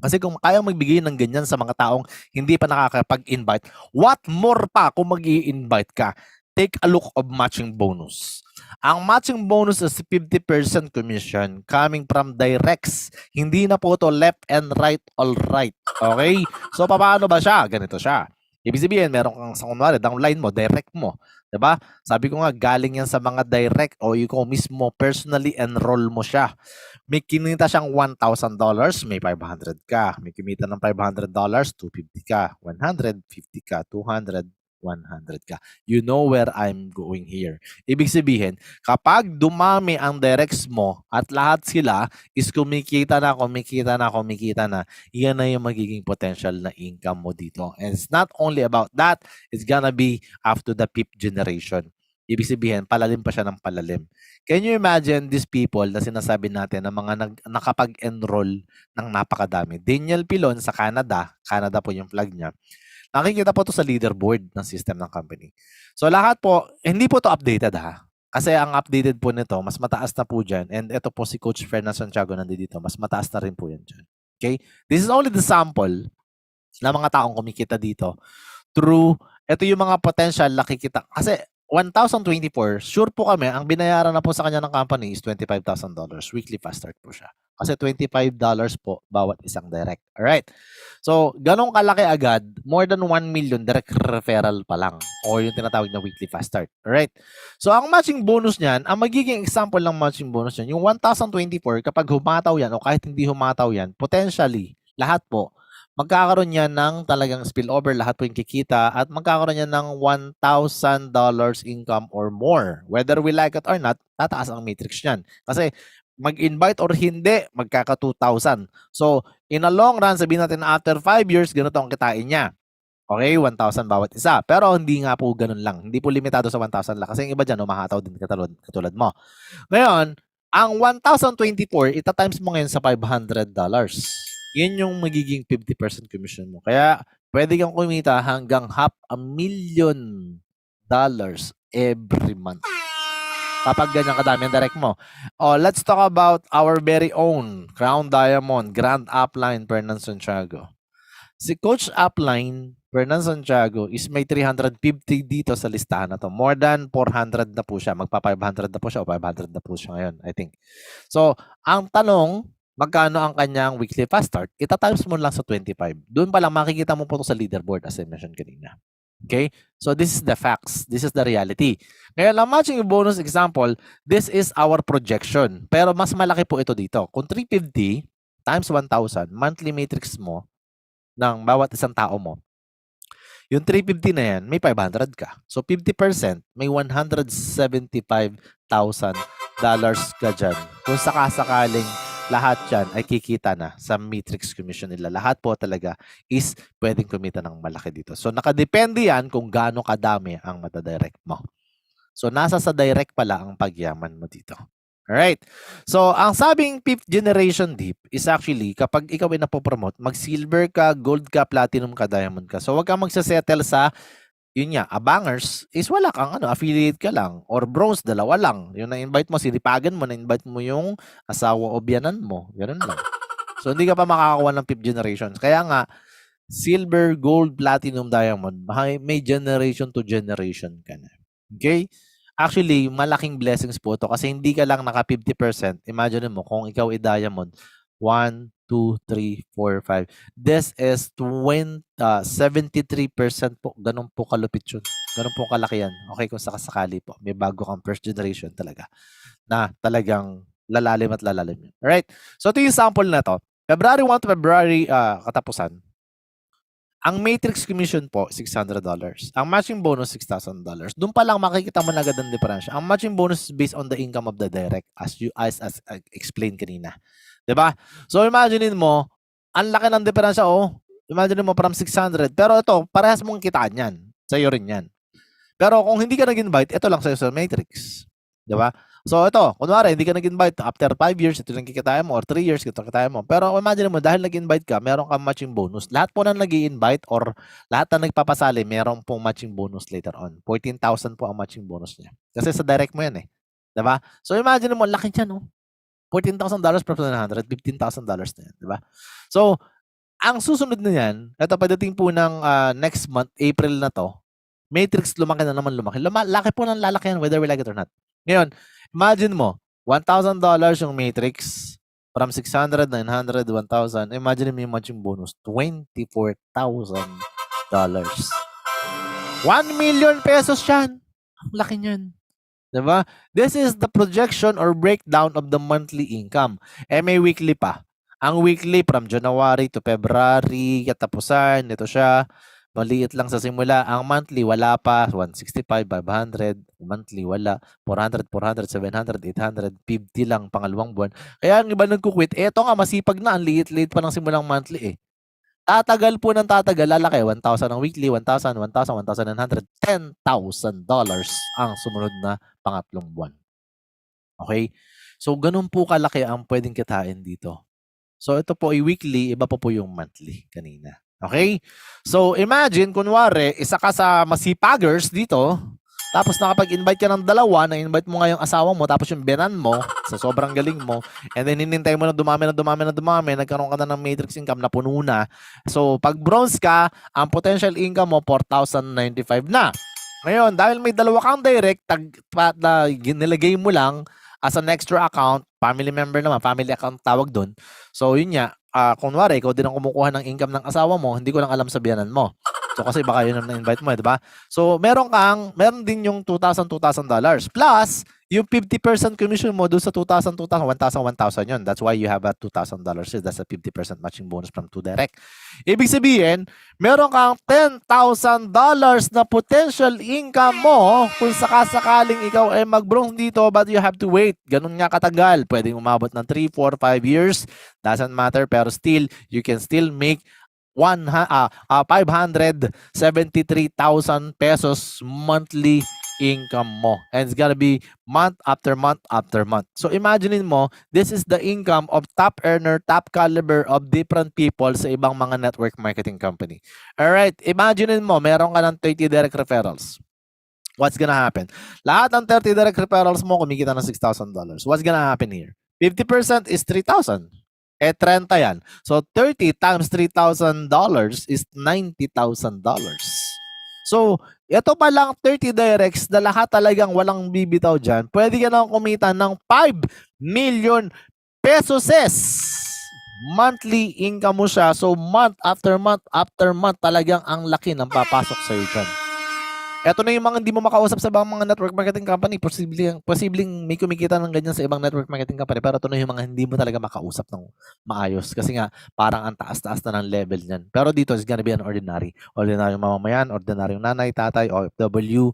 Kasi kung kaya magbigay ng ganyan sa mga taong hindi pa nakakapag-invite, what more pa kung mag-i-invite ka? Take a look of matching bonus. Ang matching bonus is 50% commission coming from directs. Hindi na po to left and right, all right. Okay? So, paano ba siya? Ganito siya. Ibig sabihin, meron kang sa kunwari, downline mo, direct mo. 'Di ba? Sabi ko nga, galing yan sa mga direct o ikaw mismo personally enroll mo siya. May kinita siyang $1,000, may 500 ka. May kumita ng $500, 250 ka. 150 ka, 200, 100 ka. You know where I'm going here. Ibig sabihin, kapag dumami ang directs mo at lahat sila is kumikita na, yan na yung magiging potential na income mo dito. And it's not only about that, it's gonna be after the fifth generation. Ibig sabihin, palalim pa siya ng palalim. Can you imagine these people na sinasabi natin na mga nakapag-enroll ng napakadami? Daniel Pilon sa Canada po yung flag niya. Nakikita po to sa leaderboard ng system ng company. So lahat po, hindi po to updated ha. Kasi ang updated po nito, mas mataas na po dyan. And ito po si Coach Fernando Santiago nandito. Mas mataas na rin po yan dyan. Okay? This is only the sample na mga taong kumikita dito. Through, ito yung mga potential nakikita. Kasi 1,024, sure po kami, ang binayaran na po sa kanya ng company is $25,000. Weekly fast start po siya. Kasi $25 po bawat isang direct. Alright? So, ganong kalaki agad, more than 1 million direct referral pa lang. O yung tinatawag na weekly fast start. Alright? So, ang matching bonus niyan, ang magiging example ng matching bonus niyan, yung 1,024, kapag humataw yan o kahit hindi humataw yan, potentially, lahat po, magkakaroon yan ng talagang spillover, lahat po yung kikita, at magkakaroon yan ng $1,000 income or more. Whether we like it or not, tataas ang matrix niyan. Kasi mag-invite or hindi, magkaka 2,000. So, in a long run, sabihin natin na after 5 years, ganito ang kitain niya. Okay, 1,000 bawat isa. Pero hindi nga po ganun lang. Hindi po limitado sa 1,000 lang. Kasi yung iba dyan, umahataw din katulad mo. Ngayon, ang 1,024, ita-times mo ngayon sa $500. Yan yung magiging 50% commission mo. Kaya, pwede kang kumita hanggang $500,000 every month. Kapag ganyan kadami ang direct mo. Oh, let's talk about our very own Crown Diamond, Grand Upline, Fernando Santiago. Si Coach Upline, Fernando Santiago, is may 350 dito sa listahan na to. More than 400 na po siya. Magpa 500 na po siya o 500 na po siya ngayon, I think. So, ang tanong, magkano ang kanyang weekly fast start? Ita-times mo lang sa 25. Doon pa lang makikita mo po to sa leaderboard as I mentioned kanina. Okay? So, this is the facts. This is the reality. Ngayon, ang matching bonus example, this is our projection. Pero mas malaki po ito dito. Kung 350 times 1,000, monthly matrix mo ng bawat isang tao mo, yung 350 na yan, may 500 ka. So, 50%, may $175,000 ka dyan. Kung sakasakaling lahat yan ay kikita na sa matrix commission nila. Lahat po talaga is pwedeng kumita ng malaki dito. So, nakadepende yan kung gaano kadami ang matadirect mo. So, nasa sa direct pala ang pagyaman mo dito. Alright? So, ang sabing 5th generation deep is actually, kapag ikaw ay napopromote, mag-silver ka, gold ka, platinum ka, diamond ka. So, wag kang magsasettle sa yun nga, abangers is wala kang affiliate ka lang. Or bronze, dalawa lang. Yung na-invite mo, sinipagan mo, na-invite mo yung asawa o biyanan mo. Ganun lang. So, hindi ka pa makakakuha ng 5th generation. Kaya nga, silver, gold, platinum, diamond, may generation to generation ka na. Okay? Actually, malaking blessings po ito kasi hindi ka lang naka 50%. Imagine mo, kung ikaw ay diamond, 1, 2, 3, 4, 5. This is 73% po. Ganun po kalupit yun. Ganun po kalaki yan. Okay, kung sakasakali po. May bago kang first generation talaga na talagang lalalim at lalalim yun. Alright? So, ito yung sample na to. February 1 to February katapusan. Ang matrix commission po, $600. Ang matching bonus, $6,000. Doon pa lang makikita mo na agad ang diferensya. Ang matching bonus is based on the income of the direct as I explained kanina. 'Di ba? So imagine mo, ang laki ng diferensya Imagine mo from 600. Pero ito, parehas mong kitaan yan. Sa'yo rin yan. Pero kung hindi ka nag-invite, ito lang sa'yo sa matrix. 'Di ba? So ito, kunwari, hindi ka nag-invite, after 5 years, ito lang kikitain mo, or 3 years, ito kikitain mo. Pero imagine mo, dahil nag-invite ka, meron kang matching bonus. Lahat po na nag-i-invite or lahat na nagpapasali, meron pong matching bonus later on. 14,000 po ang matching bonus niya. Kasi sa direct mo yan eh. 'Di ba? So imagine mo, laki niyan $14,000 per 100, $15,000 na yan. 'Di ba? So, ang susunod na yan, ito pagdating po ng next month, April na to, matrix lumaki na naman lumaki. Laki po ng lalaki yan, whether we like it or not. Ngayon, imagine mo, $1,000 yung matrix, from 600, 900, 1,000. Imagine mo yung matching bonus, $24,000. 1 million pesos yan. Ang laki niyan. Diba? This is the projection or breakdown of the monthly income. May weekly pa. Ang weekly from January to February, katapusan, ito siya. Maliit lang sa simula. Ang monthly, wala pa. 165, 500. Monthly, wala. 400, 400, 700, 800. 50 lang pangalawang buwan. Kaya ang iba nagkukwit, eto nga, masipag na. Ang liit-liit pa ng simulang monthly Tatagal po ng tatagal, lalaki. 1,000 ang weekly, 1,000, 1,000, 1,900, $10,000 ang sumunod na pangatlong buwan. Okay? So, ganun po kalaki ang pwedeng kitain dito. So, ito po ay weekly, iba pa po yung monthly kanina. Okay? So, imagine, kunwari, isa ka sa masipagers dito, tapos nakapag-invite ka ng dalawa, na-invite mo nga yung asawa mo, tapos yung benan mo, sa sobrang galing mo, and then hinintay mo na dumami, nagkaroon ka na ng matrix income na puno na. So, pag bronze ka, ang potential income mo, 4,095 na. Ngayon, dahil may dalawa kang direct, nilagay mo lang as an extra account, family member naman, family account tawag doon. So, yun nga, kunwari, ikaw din ang kumukuha ng income ng asawa mo, hindi ko lang alam sa biyanan mo. So, kasi baka yun ang na-invite mo, di ba? So, meron din yung $2,000 plus yung 50% commission mo doon sa 1,000, 1,000 yun. That's why you have a $2,000. That's a 50% matching bonus from 2 direct. Ibig sabihin, meron kang $10,000 na potential income mo kung sakasakaling ikaw ay mag-bronze dito, but you have to wait. Ganun nga katagal. Pwedeng umabot ng 3, 4, 5 years. Doesn't matter, pero still, you can still make 573,000 pesos monthly income mo. And it's gonna be month after month after month. So imagine mo, this is the income of top earner, top caliber of different people sa ibang mga network marketing company. Alright, imagine mo, meron ka ng 30 direct referrals. What's gonna happen? Lahat ng 30 direct referrals mo, kumikita ng $6,000. What's gonna happen here? 50% is 3,000. 30 yan. So, 30 times $3,000 is $90,000. So, ito pa lang 30 directs na lahat talagang walang bibitaw dyan. Pwede ka nang kumita ng 5 million pesos. Monthly income mo siya. So, month after month after month talagang ang laki ng papasok sa'yo dyan. Ito na yung mga hindi mo makausap sa ibang mga network marketing company. Posibleng may kumikita ng ganyan sa ibang network marketing company. Pero ito na yung mga hindi mo talaga makausap ng maayos. Kasi nga, parang ang taas-taas na ng level niyan. Pero dito, it's gonna be an ordinary. Ordinaryong mamamayan, ordinaryong nanay, tatay, OFW,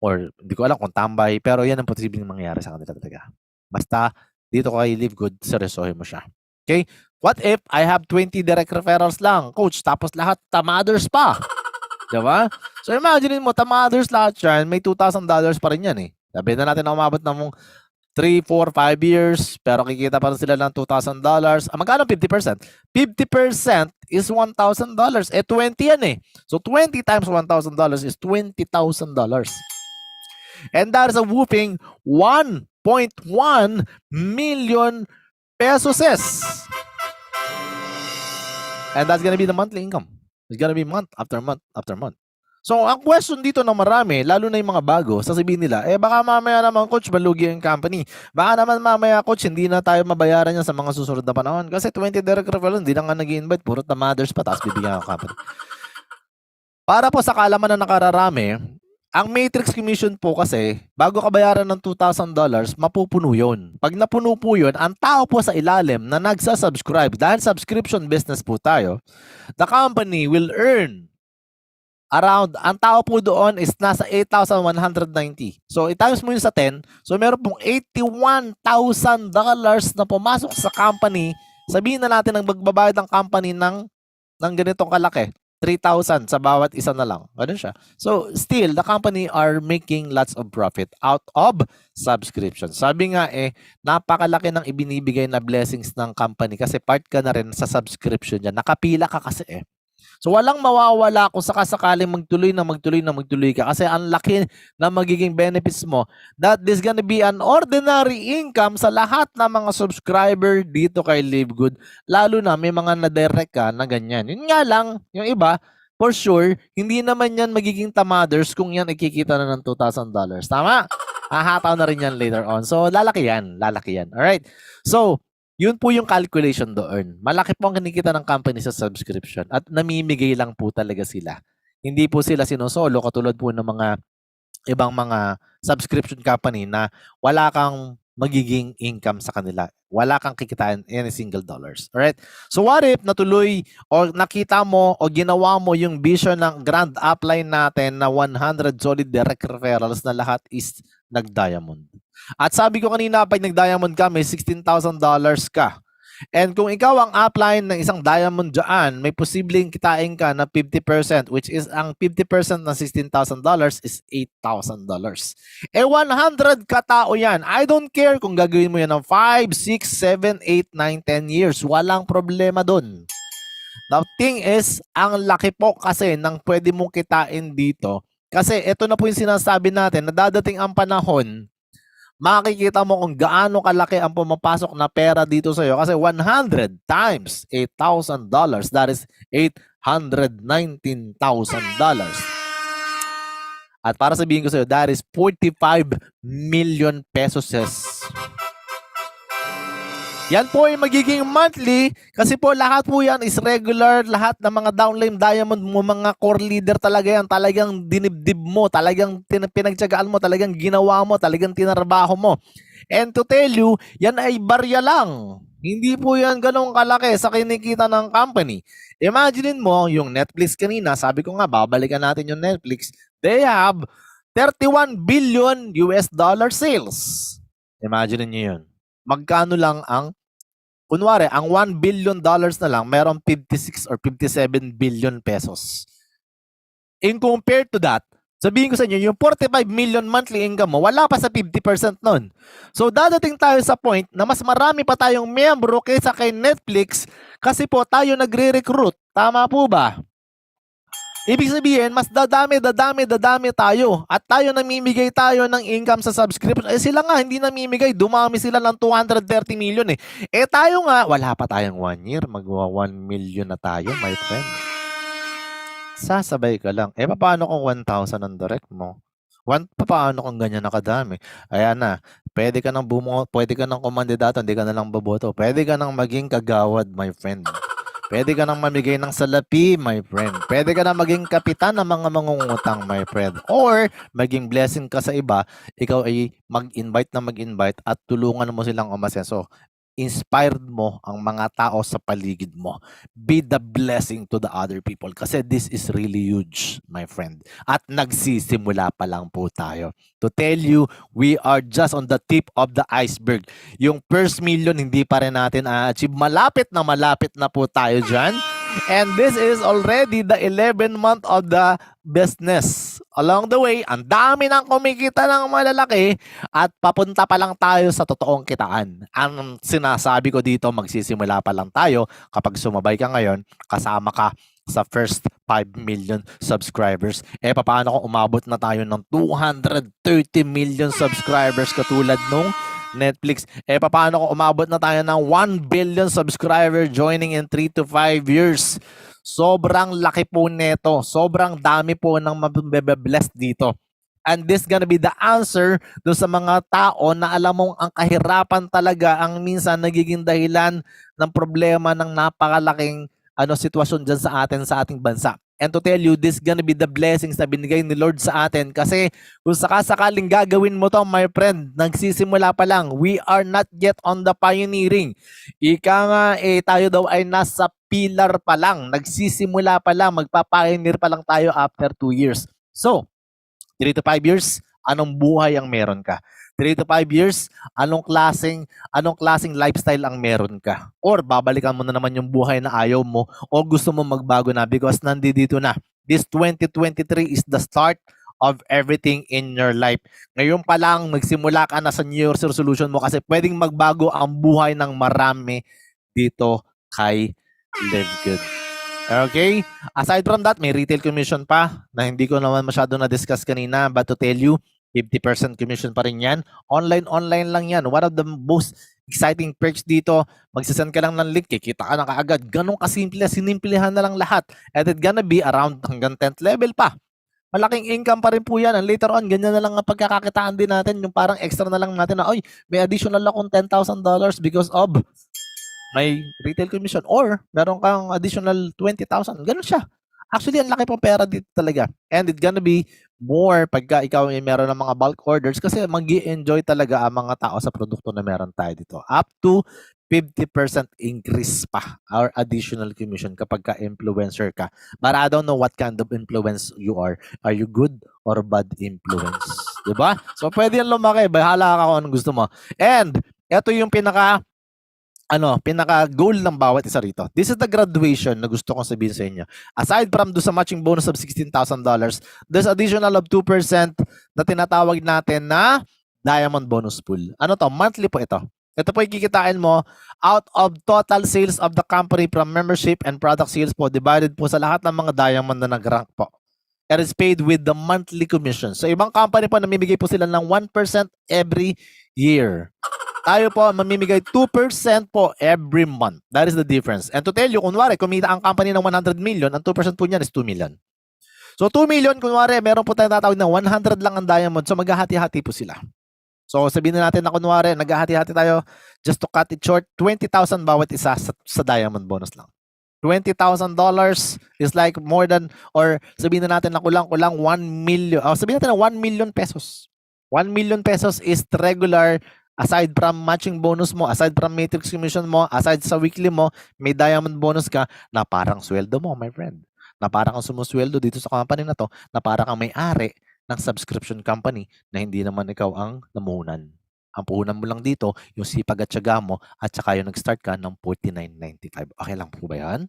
or hindi ko alam kung tambay. Pero yan ang posibleng mangyari sa kanila talaga. Basta, dito kay Live Good, seryosohin mo siya. Okay? What if I have 20 direct referrals lang, coach, tapos lahat tamaders pa? Diba? So imagine mo, tamaders lahat yan, may $2,000 pa rin yan Sabi na natin na umabot ng 3, 4, 5 years, pero kikita pa rin sila ng $2,000. Magkano 50%? 50% is $1,000. 20 yan So 20 times $1,000 is $20,000. And that is a whooping 1.1 million pesos. And that's gonna be the monthly income. It's gonna be month after month after month. So, ang question dito ng marami, lalo na yung mga bago, sasabihin nila, baka mamaya naman, coach, malugi yung company. Baka naman mamaya, coach, hindi na tayo mabayaran yan sa mga susunod na panahon. Kasi 20 direct referral, hindi na nga nag-i-invite, puro tamaders pa, tapos bibigyan ang company. Para po sa kaalaman na nakararami, Ang matrix commission po kasi, bago ka bayaran ng $2,000, mapupuno yun. Pag napuno po yun, ang tao po sa ilalim na nagsasubscribe, dahil subscription business po tayo, the company will earn around, ang tao po doon is nasa 8,190. So, i-times mo yun sa 10. So, meron pong $81,000 na pumasok sa company. Sabihin na natin ang magbabayad ng company ng ganitong kalaki. 3,000 sa bawat isa na lang. Ganun siya. So, still, the company are making lots of profit out of subscription. Sabi nga napakalaki ng ibinibigay na blessings ng company kasi part ka na rin sa subscription niya. Nakapila ka kasi So, walang mawawala kung sakasakaling magtuloy ka kasi ang laki na magiging benefits mo that this gonna be an ordinary income sa lahat ng mga subscriber dito kay Live Good. Lalo na may mga na-direct ka na ganyan. Yun nga lang, yung iba, for sure, hindi naman yan magiging tamaders kung yan ikikita na ng $2,000. Tama? Hahataw na rin yan later on. So, lalaki yan. Alright? So, yun po yung calculation doon. Malaki po ang kinikita ng company sa subscription at namimigay lang po talaga sila. Hindi po sila sinosolo katulad po ng mga ibang mga subscription company na wala kang magiging income sa kanila. Wala kang kikitain any single dollars. Alright? So what if natuloy o nakita mo o ginawa mo yung vision ng grand upline natin na 100 solid direct referrals na lahat is nag-diamond. At sabi ko kanina, pag nag-diamond ka, may $16,000 ka. And kung ikaw ang upline ng isang diamond dyan, may posibleng kitain ka na 50%, which is ang 50% ng $16,000 is $8,000. 100 katao yan. I don't care kung gagawin mo yan ng 5, 6, 7, 8, 9, 10 years. Walang problema dun. The thing is, ang laki po kasi ng pwede mong kitain dito. Kasi ito na po yung sinasabi natin, na dadating ang panahon, makikita mo kung gaano kalaki ang pumapasok na pera dito sa iyo kasi 100 times $8,000, that is $819,000. At para sabihin ko sa iyo, that is 45 million pesos. Yan po ay magiging monthly kasi po lahat po yan is regular, lahat ng mga downline diamond mo, mga core leader talaga yan, talagang dinibdib mo, talagang pinagtyagaan mo, talagang ginawa mo, talagang tinarbaho mo. And to tell you, yan ay barya lang. Hindi po yan ganong kalaki sa kinikita ng company. Imagine mo yung Netflix kanina, sabi ko nga, babalikan natin yung Netflix, they have 31 billion US dollar sales. Imagine niyo yun. Magkano lang ang, kunwari, ang $1 billion na lang, merong 56 or 57 billion pesos. In compared to that, sabihin ko sa inyo, yung 45 million monthly income mo, wala pa sa 50% nun. So, dadating tayo sa point na mas marami pa tayong miyembro kaysa kay Netflix kasi po tayo nagre-recruit. Tama po ba? Ibig sabihin, mas dadami tayo. At tayo namimigay tayo ng income sa subscription. Sila nga, hindi namimigay. Dumami sila ng 230 million eh. Tayo nga, wala pa tayong 1 year. Magwa 1 million na tayo, my friend. Sasabay ka lang. Paano kung 1,000 ang direct mo? Paano kung ganyan nakadami? Ayan na. Pwede ka nang kumandidato, hindi ka na lang boboto. Pwede ka nang maging kagawad, my friend. Pwede ka nang mamigay ng salapi, my friend. Pwede ka nang maging kapitan ng mga mangungutang, my friend. Or, maging blessing ka sa iba, ikaw ay mag-invite at tulungan mo silang umasenso. Inspired mo ang mga tao sa paligid mo. Be the blessing to the other people. Kasi this is really huge, my friend. At nagsisimula pa lang po tayo. To tell you, we are just on the tip of the iceberg. Yung first million, hindi pa rin natin a-achieve. Malapit na po tayo dyan. And this is already the 11th month of the business. Along the way, ang dami nang kumikita ng malalaki at papunta pa lang tayo sa totoong kitaan. Ang sinasabi ko dito, magsisimula pa lang tayo. Kapag sumabay ka ngayon, kasama ka sa first 5 million subscribers. Paano kung umabot na tayo ng 230 million subscribers katulad nung Netflix? Paano kung umabot na tayo ng 1 billion subscriber joining in 3 to 5 years? Sobrang laki po neto. Sobrang dami po ng mabe-bless dito. And this gonna be the answer do sa mga tao na alam mong ang kahirapan talaga ang minsan nagiging dahilan ng problema ng napakalaking sitwasyon dyan sa ating bansa. And to tell you, this gonna be the blessings na binigay ni Lord sa atin. Kasi kung sakasakaling gagawin mo to, my friend, nagsisimula pa lang. We are not yet on the pioneering. Ika nga, tayo daw ay nasa pillar pa lang. Nagsisimula pa lang. Magpa-pioneer pa lang tayo after 2 years. So, 3 to 5 years, anong buhay ang meron ka? 3 to 5 years, anong klaseng lifestyle ang meron ka? Or babalikan mo na naman yung buhay na ayaw mo o gusto mo magbago na because nandito na. This 2023 is the start of everything in your life. Ngayon pa lang, magsimula ka na sa New Year's resolution mo kasi pwedeng magbago ang buhay ng marami dito kay Live Good. Okay? Aside from that, may retail commission pa na hindi ko naman masyado na-discuss kanina, but to tell you, 50% commission pa rin yan. Online lang yan. One of the most exciting perks dito, magsasend ka lang ng link, kikita ka na kaagad. Ganun kasimple, sinimplihan na lang lahat. And it's gonna be around hanggang 10th level pa. Malaking income pa rin po yan. And later on, ganyan na lang ang pagkakakitaan din natin. Yung parang extra na lang natin na, oy, may additional akong $10,000 because of may retail commission or meron kang additional 20,000. Ganun siya. Actually, ang laki pang pera dito talaga. And it's gonna be more pagka ikaw ay meron ng mga bulk orders kasi mag-i-enjoy talaga ang mga tao sa produkto na meron tayo dito. Up to 50% increase pa or additional commission kapag ka-influencer ka. But I don't know what kind of influence you are. Are you good or bad influence? Diba? So, pwede yan lumaki. Bahala ka kung anong gusto mo. And, ito yung pinaka-goal ng bawat isa rito. This is the graduation na gusto kong sabihin sa inyo. Aside from do sa matching bonus of $16,000, there's additional of 2% na tinatawag natin na diamond bonus pool. Ano to? Monthly po ito. Ito po ikikitain mo out of total sales of the company from membership and product sales po, divided po sa lahat ng mga diamond na nag-rank po. It is paid with the monthly commission. So, ibang company po, namimigay po sila ng 1% every year. Tayo po, mamimigay 2% po every month. That is the difference. And to tell you, kunwari, kumita ang company ng 100 million, ang 2% po niyan is 2 million. So, 2 million, kunwari, meron po tayong tatawag na 100 lang ang diamond. So, maghahati-hati po sila. So, sabihin na natin na kunwari, naghahati-hati tayo, just to cut it short, 20,000 bawat isa sa diamond bonus lang. $20,000 is like more than, or sabihin na natin na kulang-kulang 1 million. Sabihin natin na 1 million pesos. 1 million pesos is regular. Aside from matching bonus mo, aside from matrix commission mo, aside sa weekly mo, may diamond bonus ka na parang sweldo mo, my friend. Na parang kang sumusweldo dito sa company na to, na parang kang may-ari ng subscription company na hindi naman ikaw ang namuhunan. Ang puhunan mo lang dito, yung sipag at tiyaga mo, at saka yung nag-start ka ng $49.95. Okay lang po ba yan?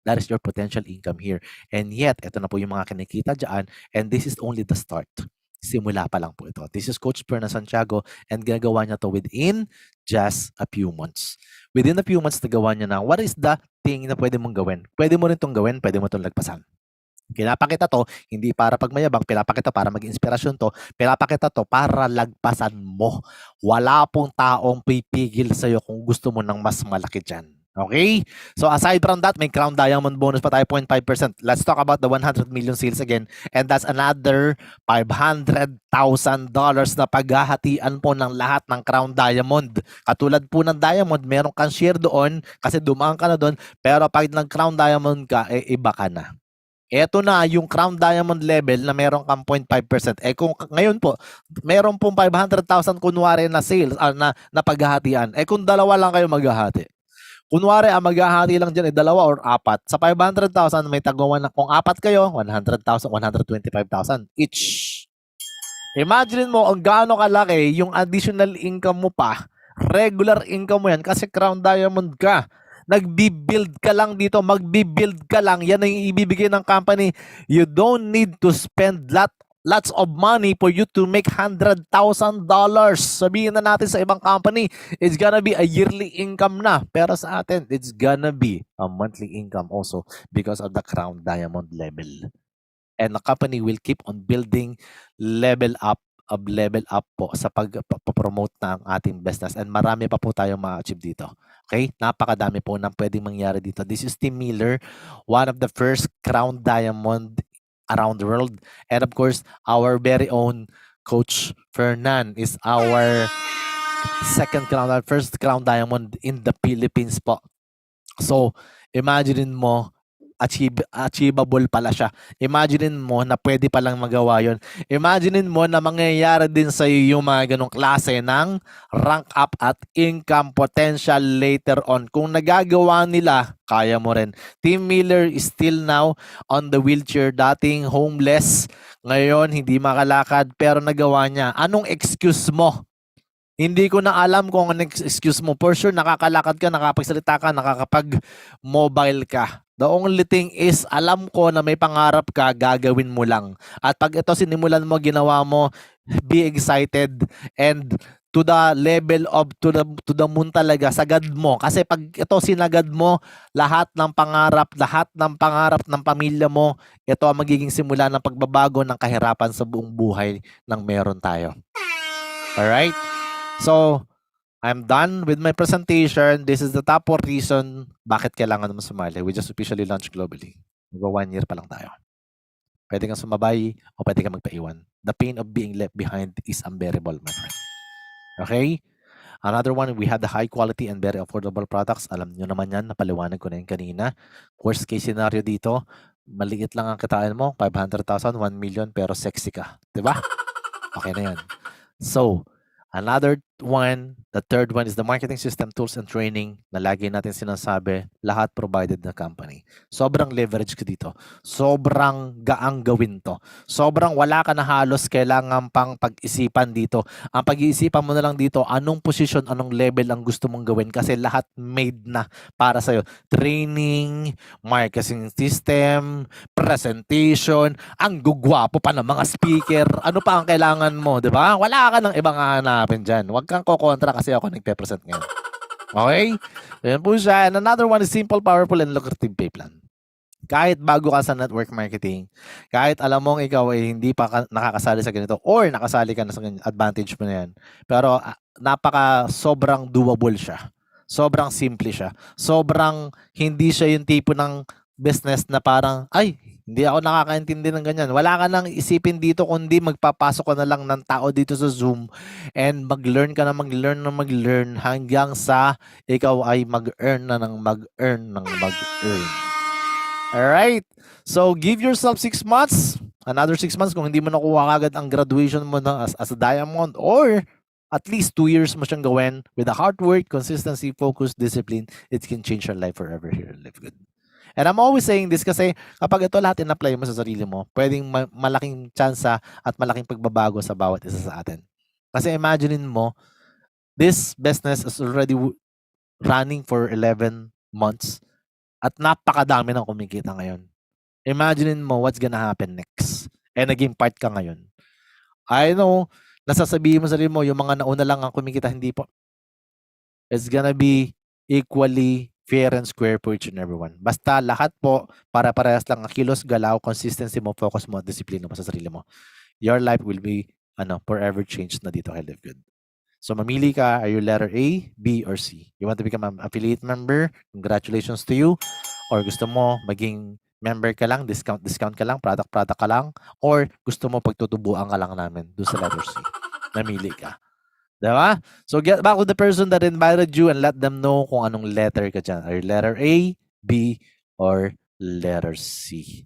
That is your potential income here. And yet, ito na po yung mga kinikita dyan, and this is only the start. Simula pa lang po ito. This is Coach Perna Santiago and ginagawa niya to within just a few months. Within a few months, nagawa niya na what is the thing na pwede mong gawin? Pwede mo rin itong gawin, pwede mo itong lagpasan. Pinapakita to, hindi para pagmayabang, pinapakita para maging inspirasyon to, pinapakita to para lagpasan mo. Wala pong taong pipigil sa'yo kung gusto mo ng mas malaki dyan. Okay? So aside from that, may Crown Diamond bonus pa tayo, 0.5%. Let's talk about the 100 million sales again. And that's another $500,000 na paghahatian po ng lahat ng Crown Diamond. Katulad po ng Diamond, meron kang share doon kasi dumaan ka na doon. Pero pag nag-Crown Diamond ka, iba ka na. Eto na yung Crown Diamond level na meron kang 0.5%. Kung ngayon po, meron pong 500,000 kunwari na sales, na paghahatian. Kung dalawa lang kayo maghahati. Kunwari, ang maghahati lang dyan ay 2 or 4. Sa 500,000, may tagawan na kung 4 kayo, 100,000, 125,000 each. Imagine mo, ang gaano kalaki yung additional income mo pa, regular income mo yan kasi Crown Diamond ka. Nagbi-build ka lang dito, magbi-build ka lang, yan ang ibibigay ng company. You don't need to spend lots of money for you to make $100,000. Sabihin na natin sa ibang company, it's gonna be a yearly income na. Pero sa atin, it's gonna be a monthly income also because of the Crown Diamond level. And the company will keep on building level up po sa pag-promote ng ating business. And marami pa po tayong ma-achieve dito. Okay? Napakadami po nang pwedeng mangyari dito. This is Tim Miller, one of the first Crown Diamond around the world. And of course, our very own Coach Fernan is our first Crown Diamond in the Philippines po. So, imagine mo, achievable pala siya. Imaginein mo na pwede palang magawa yon. Imaginein mo na mangyayari din sa yung mga ganong klase ng rank up at income potential later on. Kung nagagawa nila, kaya mo rin. Tim Miller is still now on the wheelchair, dating homeless. Ngayon, hindi makalakad pero nagawa niya. Anong excuse mo? Hindi ko na alam kung anong excuse mo. For sure, nakakalakad ka, nakapagsalita ka, nakakapag-mobile ka. The only thing is, alam ko na may pangarap ka, gagawin mo lang. At pag ito sinimulan mo, ginawa mo, be excited and to the level of to the moon talaga, sagad mo. Kasi pag ito sinagad mo, lahat ng pangarap ng pamilya mo, ito ang magiging simula ng pagbabago ng kahirapan sa buong buhay ng meron tayo. Alright? So, I'm done with my presentation. This is the top 4 reason bakit kailangan mo sumali. We just officially launched globally. Mag 1 year pa lang tayo. Pwede kang sumabay o pwede kang magpaiwan. The pain of being left behind is unbearable, my friend. Okay? Another one, we have the high quality and very affordable products. Alam nyo naman yan, napaliwanag ko na yun kanina. Worst case scenario dito, maliit lang ang kitaan mo, 500,000, 1 million, pero sexy ka. Diba? Okay na yan. So, another one, the third one is the marketing system, tools, and training na lagi natin sinasabi, lahat provided na company. Sobrang leverage ka dito. Sobrang gaang gawin to. Sobrang wala ka na halos kailangan pang pag-isipan dito. Ang pag-iisipan mo na lang dito, anong position, anong level ang gusto mong gawin kasi lahat made na para sa'yo. Training, marketing system, presentation, ang gugwapo pa ng mga speaker. Ano pa ang kailangan mo, di ba? Wala ka ng ibang hahanapin dyan. Huwag kang kokontra kasi ako nagpe-present ngayon. Okay? Ayan po siya. And another one is simple, powerful, and lucrative pay plan. Kahit bago ka sa network marketing, kahit alam mong ikaw ay hindi pa nakakasali sa ganito or nakasali ka na sa ganyan, advantage mo na yan. Pero sobrang doable siya. Sobrang simple siya. Sobrang hindi siya yung tipo ng business na parang, ay, hindi ako nakakaintindi ng ganyan. Wala ka nang isipin dito kundi magpapasok ka na lang ng tao dito sa Zoom and mag-learn ka na mag-learn hanggang sa ikaw ay mag-earn ng mag-earn. Alright? So, give yourself 6 months. Another 6 months kung hindi mo nakuha agad ang graduation mo na as a diamond or at least 2 years mo siyang gawin with the hard work, consistency, focus, discipline, it can change your life forever here and live good. And I'm always saying this kasi kapag ito lahat in-apply mo sa sarili mo, pwedeng malaking tsansa at malaking pagbabago sa bawat isa sa atin. Kasi imaginein mo, this business is already running for 11 months at napakadami ng kumikita ngayon. Imaginein mo what's gonna happen next. And naging part ka ngayon. I know, nasasabihin mo sa sarili mo, yung mga nauna lang ang kumikita, hindi po. It's gonna be equally fair and square for each and everyone. Basta lahat po, para-parehas lang ang kilos, galaw, consistency mo, focus mo, disiplina mo sa sarili mo. Your life will be forever changed na dito kay Live Good. So mamili ka, are you letter A, B, or C? You want to become an affiliate member? Congratulations to you. Or gusto mo maging member ka lang, discount ka lang, product ka lang, or gusto mo pagtutubuan ka lang namin doon sa letter C. Namili ka. Diba? So get back with the person that invited you and let them know kung anong letter ka dyan. Are you letter A, B, or letter C?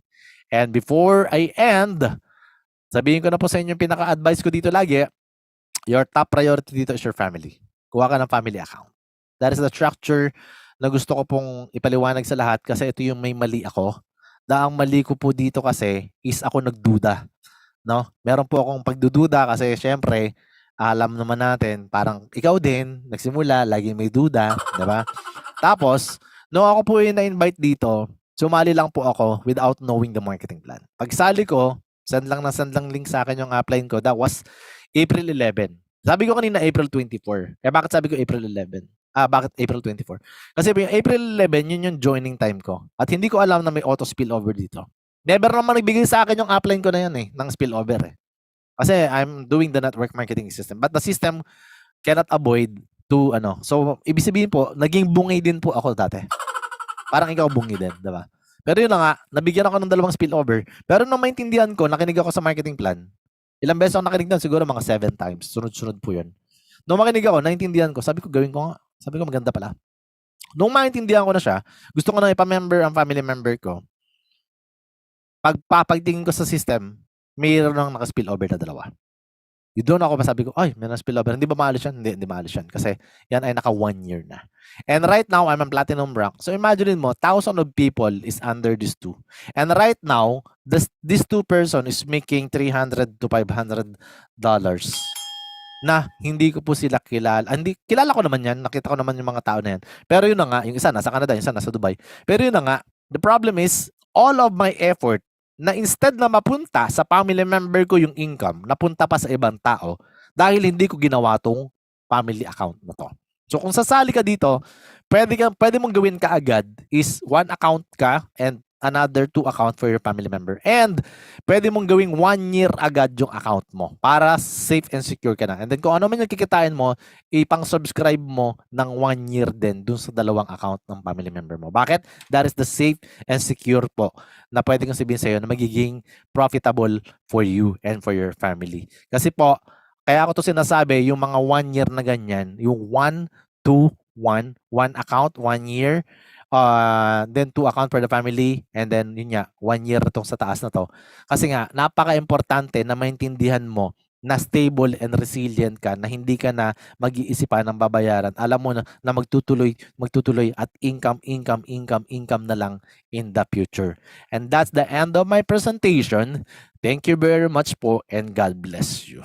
And before I end, sabihin ko na po sa inyo yung pinaka-advice ko dito lagi, your top priority dito is your family. Kuha ka ng family account. That is the structure na gusto ko pong ipaliwanag sa lahat kasi ito yung may mali ako. Ang mali ko po dito kasi is ako nagduda. No? Meron po akong pagdududa kasi syempre, alam naman natin, parang ikaw din, nagsimula, lagi may duda, di ba? Tapos, nung ako po yung na-invite dito, sumali lang po ako without knowing the marketing plan. Pagsali ko, send lang link sa akin yung upline ko. That was April 11. Sabi ko kanina April 24. Bakit sabi ko April 11? Bakit April 24? Kasi yung April 11, yun yung joining time ko. At hindi ko alam na may auto spillover dito. Never naman nagbigay sa akin yung upline ko na yan ng spillover Kasi I'm doing the network marketing system. But the system cannot avoid to So, ibig sabihin po, naging bungi din po ako dati. Parang ikaw bungi din, diba? Pero yun na nga, nabigyan ako ng 2 spillover. Pero nung maintindihan ko, nakinig ako sa marketing plan. Ilang beses ako nakinig doon? Siguro mga 7 times. Sunod-sunod po yun. Nung makinig ako, naintindihan ko. Sabi ko, gawin ko nga. Sabi ko, maganda pala. Nung maintindihan ko na siya, gusto ko na ipamember ang family member ko. pagtingin ko sa system, mayroon nang naka-spill over na dalawa. You doon ako masabi ko, ay, may na-spill over. Hindi ba maalis yan? Hindi maalis yan. Kasi yan ay naka 1 year na. And right now, I'm on platinum rank. So imagine mo, 1,000 of people is under these two. And right now, this two person is making $300 to $500 na hindi ko po sila kilala. Hindi, kilala ko naman yan. Nakita ko naman yung mga tao na yan. Pero yun na nga, yung isa nasa Canada, yung isa nasa Dubai. Pero yun na nga, the problem is, all of my effort na instead na mapunta sa family member ko yung income, napunta pa sa ibang tao dahil hindi ko ginawa tong family account na to. So kung sasali ka dito, pwede mong gawin ka agad is one account ka and another 2 account for your family member. And pwede mong gawing 1 year agad yung account mo para safe and secure ka na. And then kung ano man yung kikitain mo, ipang-subscribe mo ng 1 year din dun sa dalawang account ng family member mo. Bakit? That is the safe and secure po na pwede kong sabihin sa'yo na magiging profitable for you and for your family. Kasi po, kaya ako to sinasabi, yung mga 1 year na ganyan, yung 1, 2, 1 account, 1 year, then 2 account for the family, and then yun nga, 1 year itong sa taas na to. Kasi nga, napaka-importante na maintindihan mo na stable and resilient ka, na hindi ka na mag-iisipan ng babayaran. Alam mo na magtutuloy at income na lang in the future. And that's the end of my presentation. Thank you very much po and God bless you.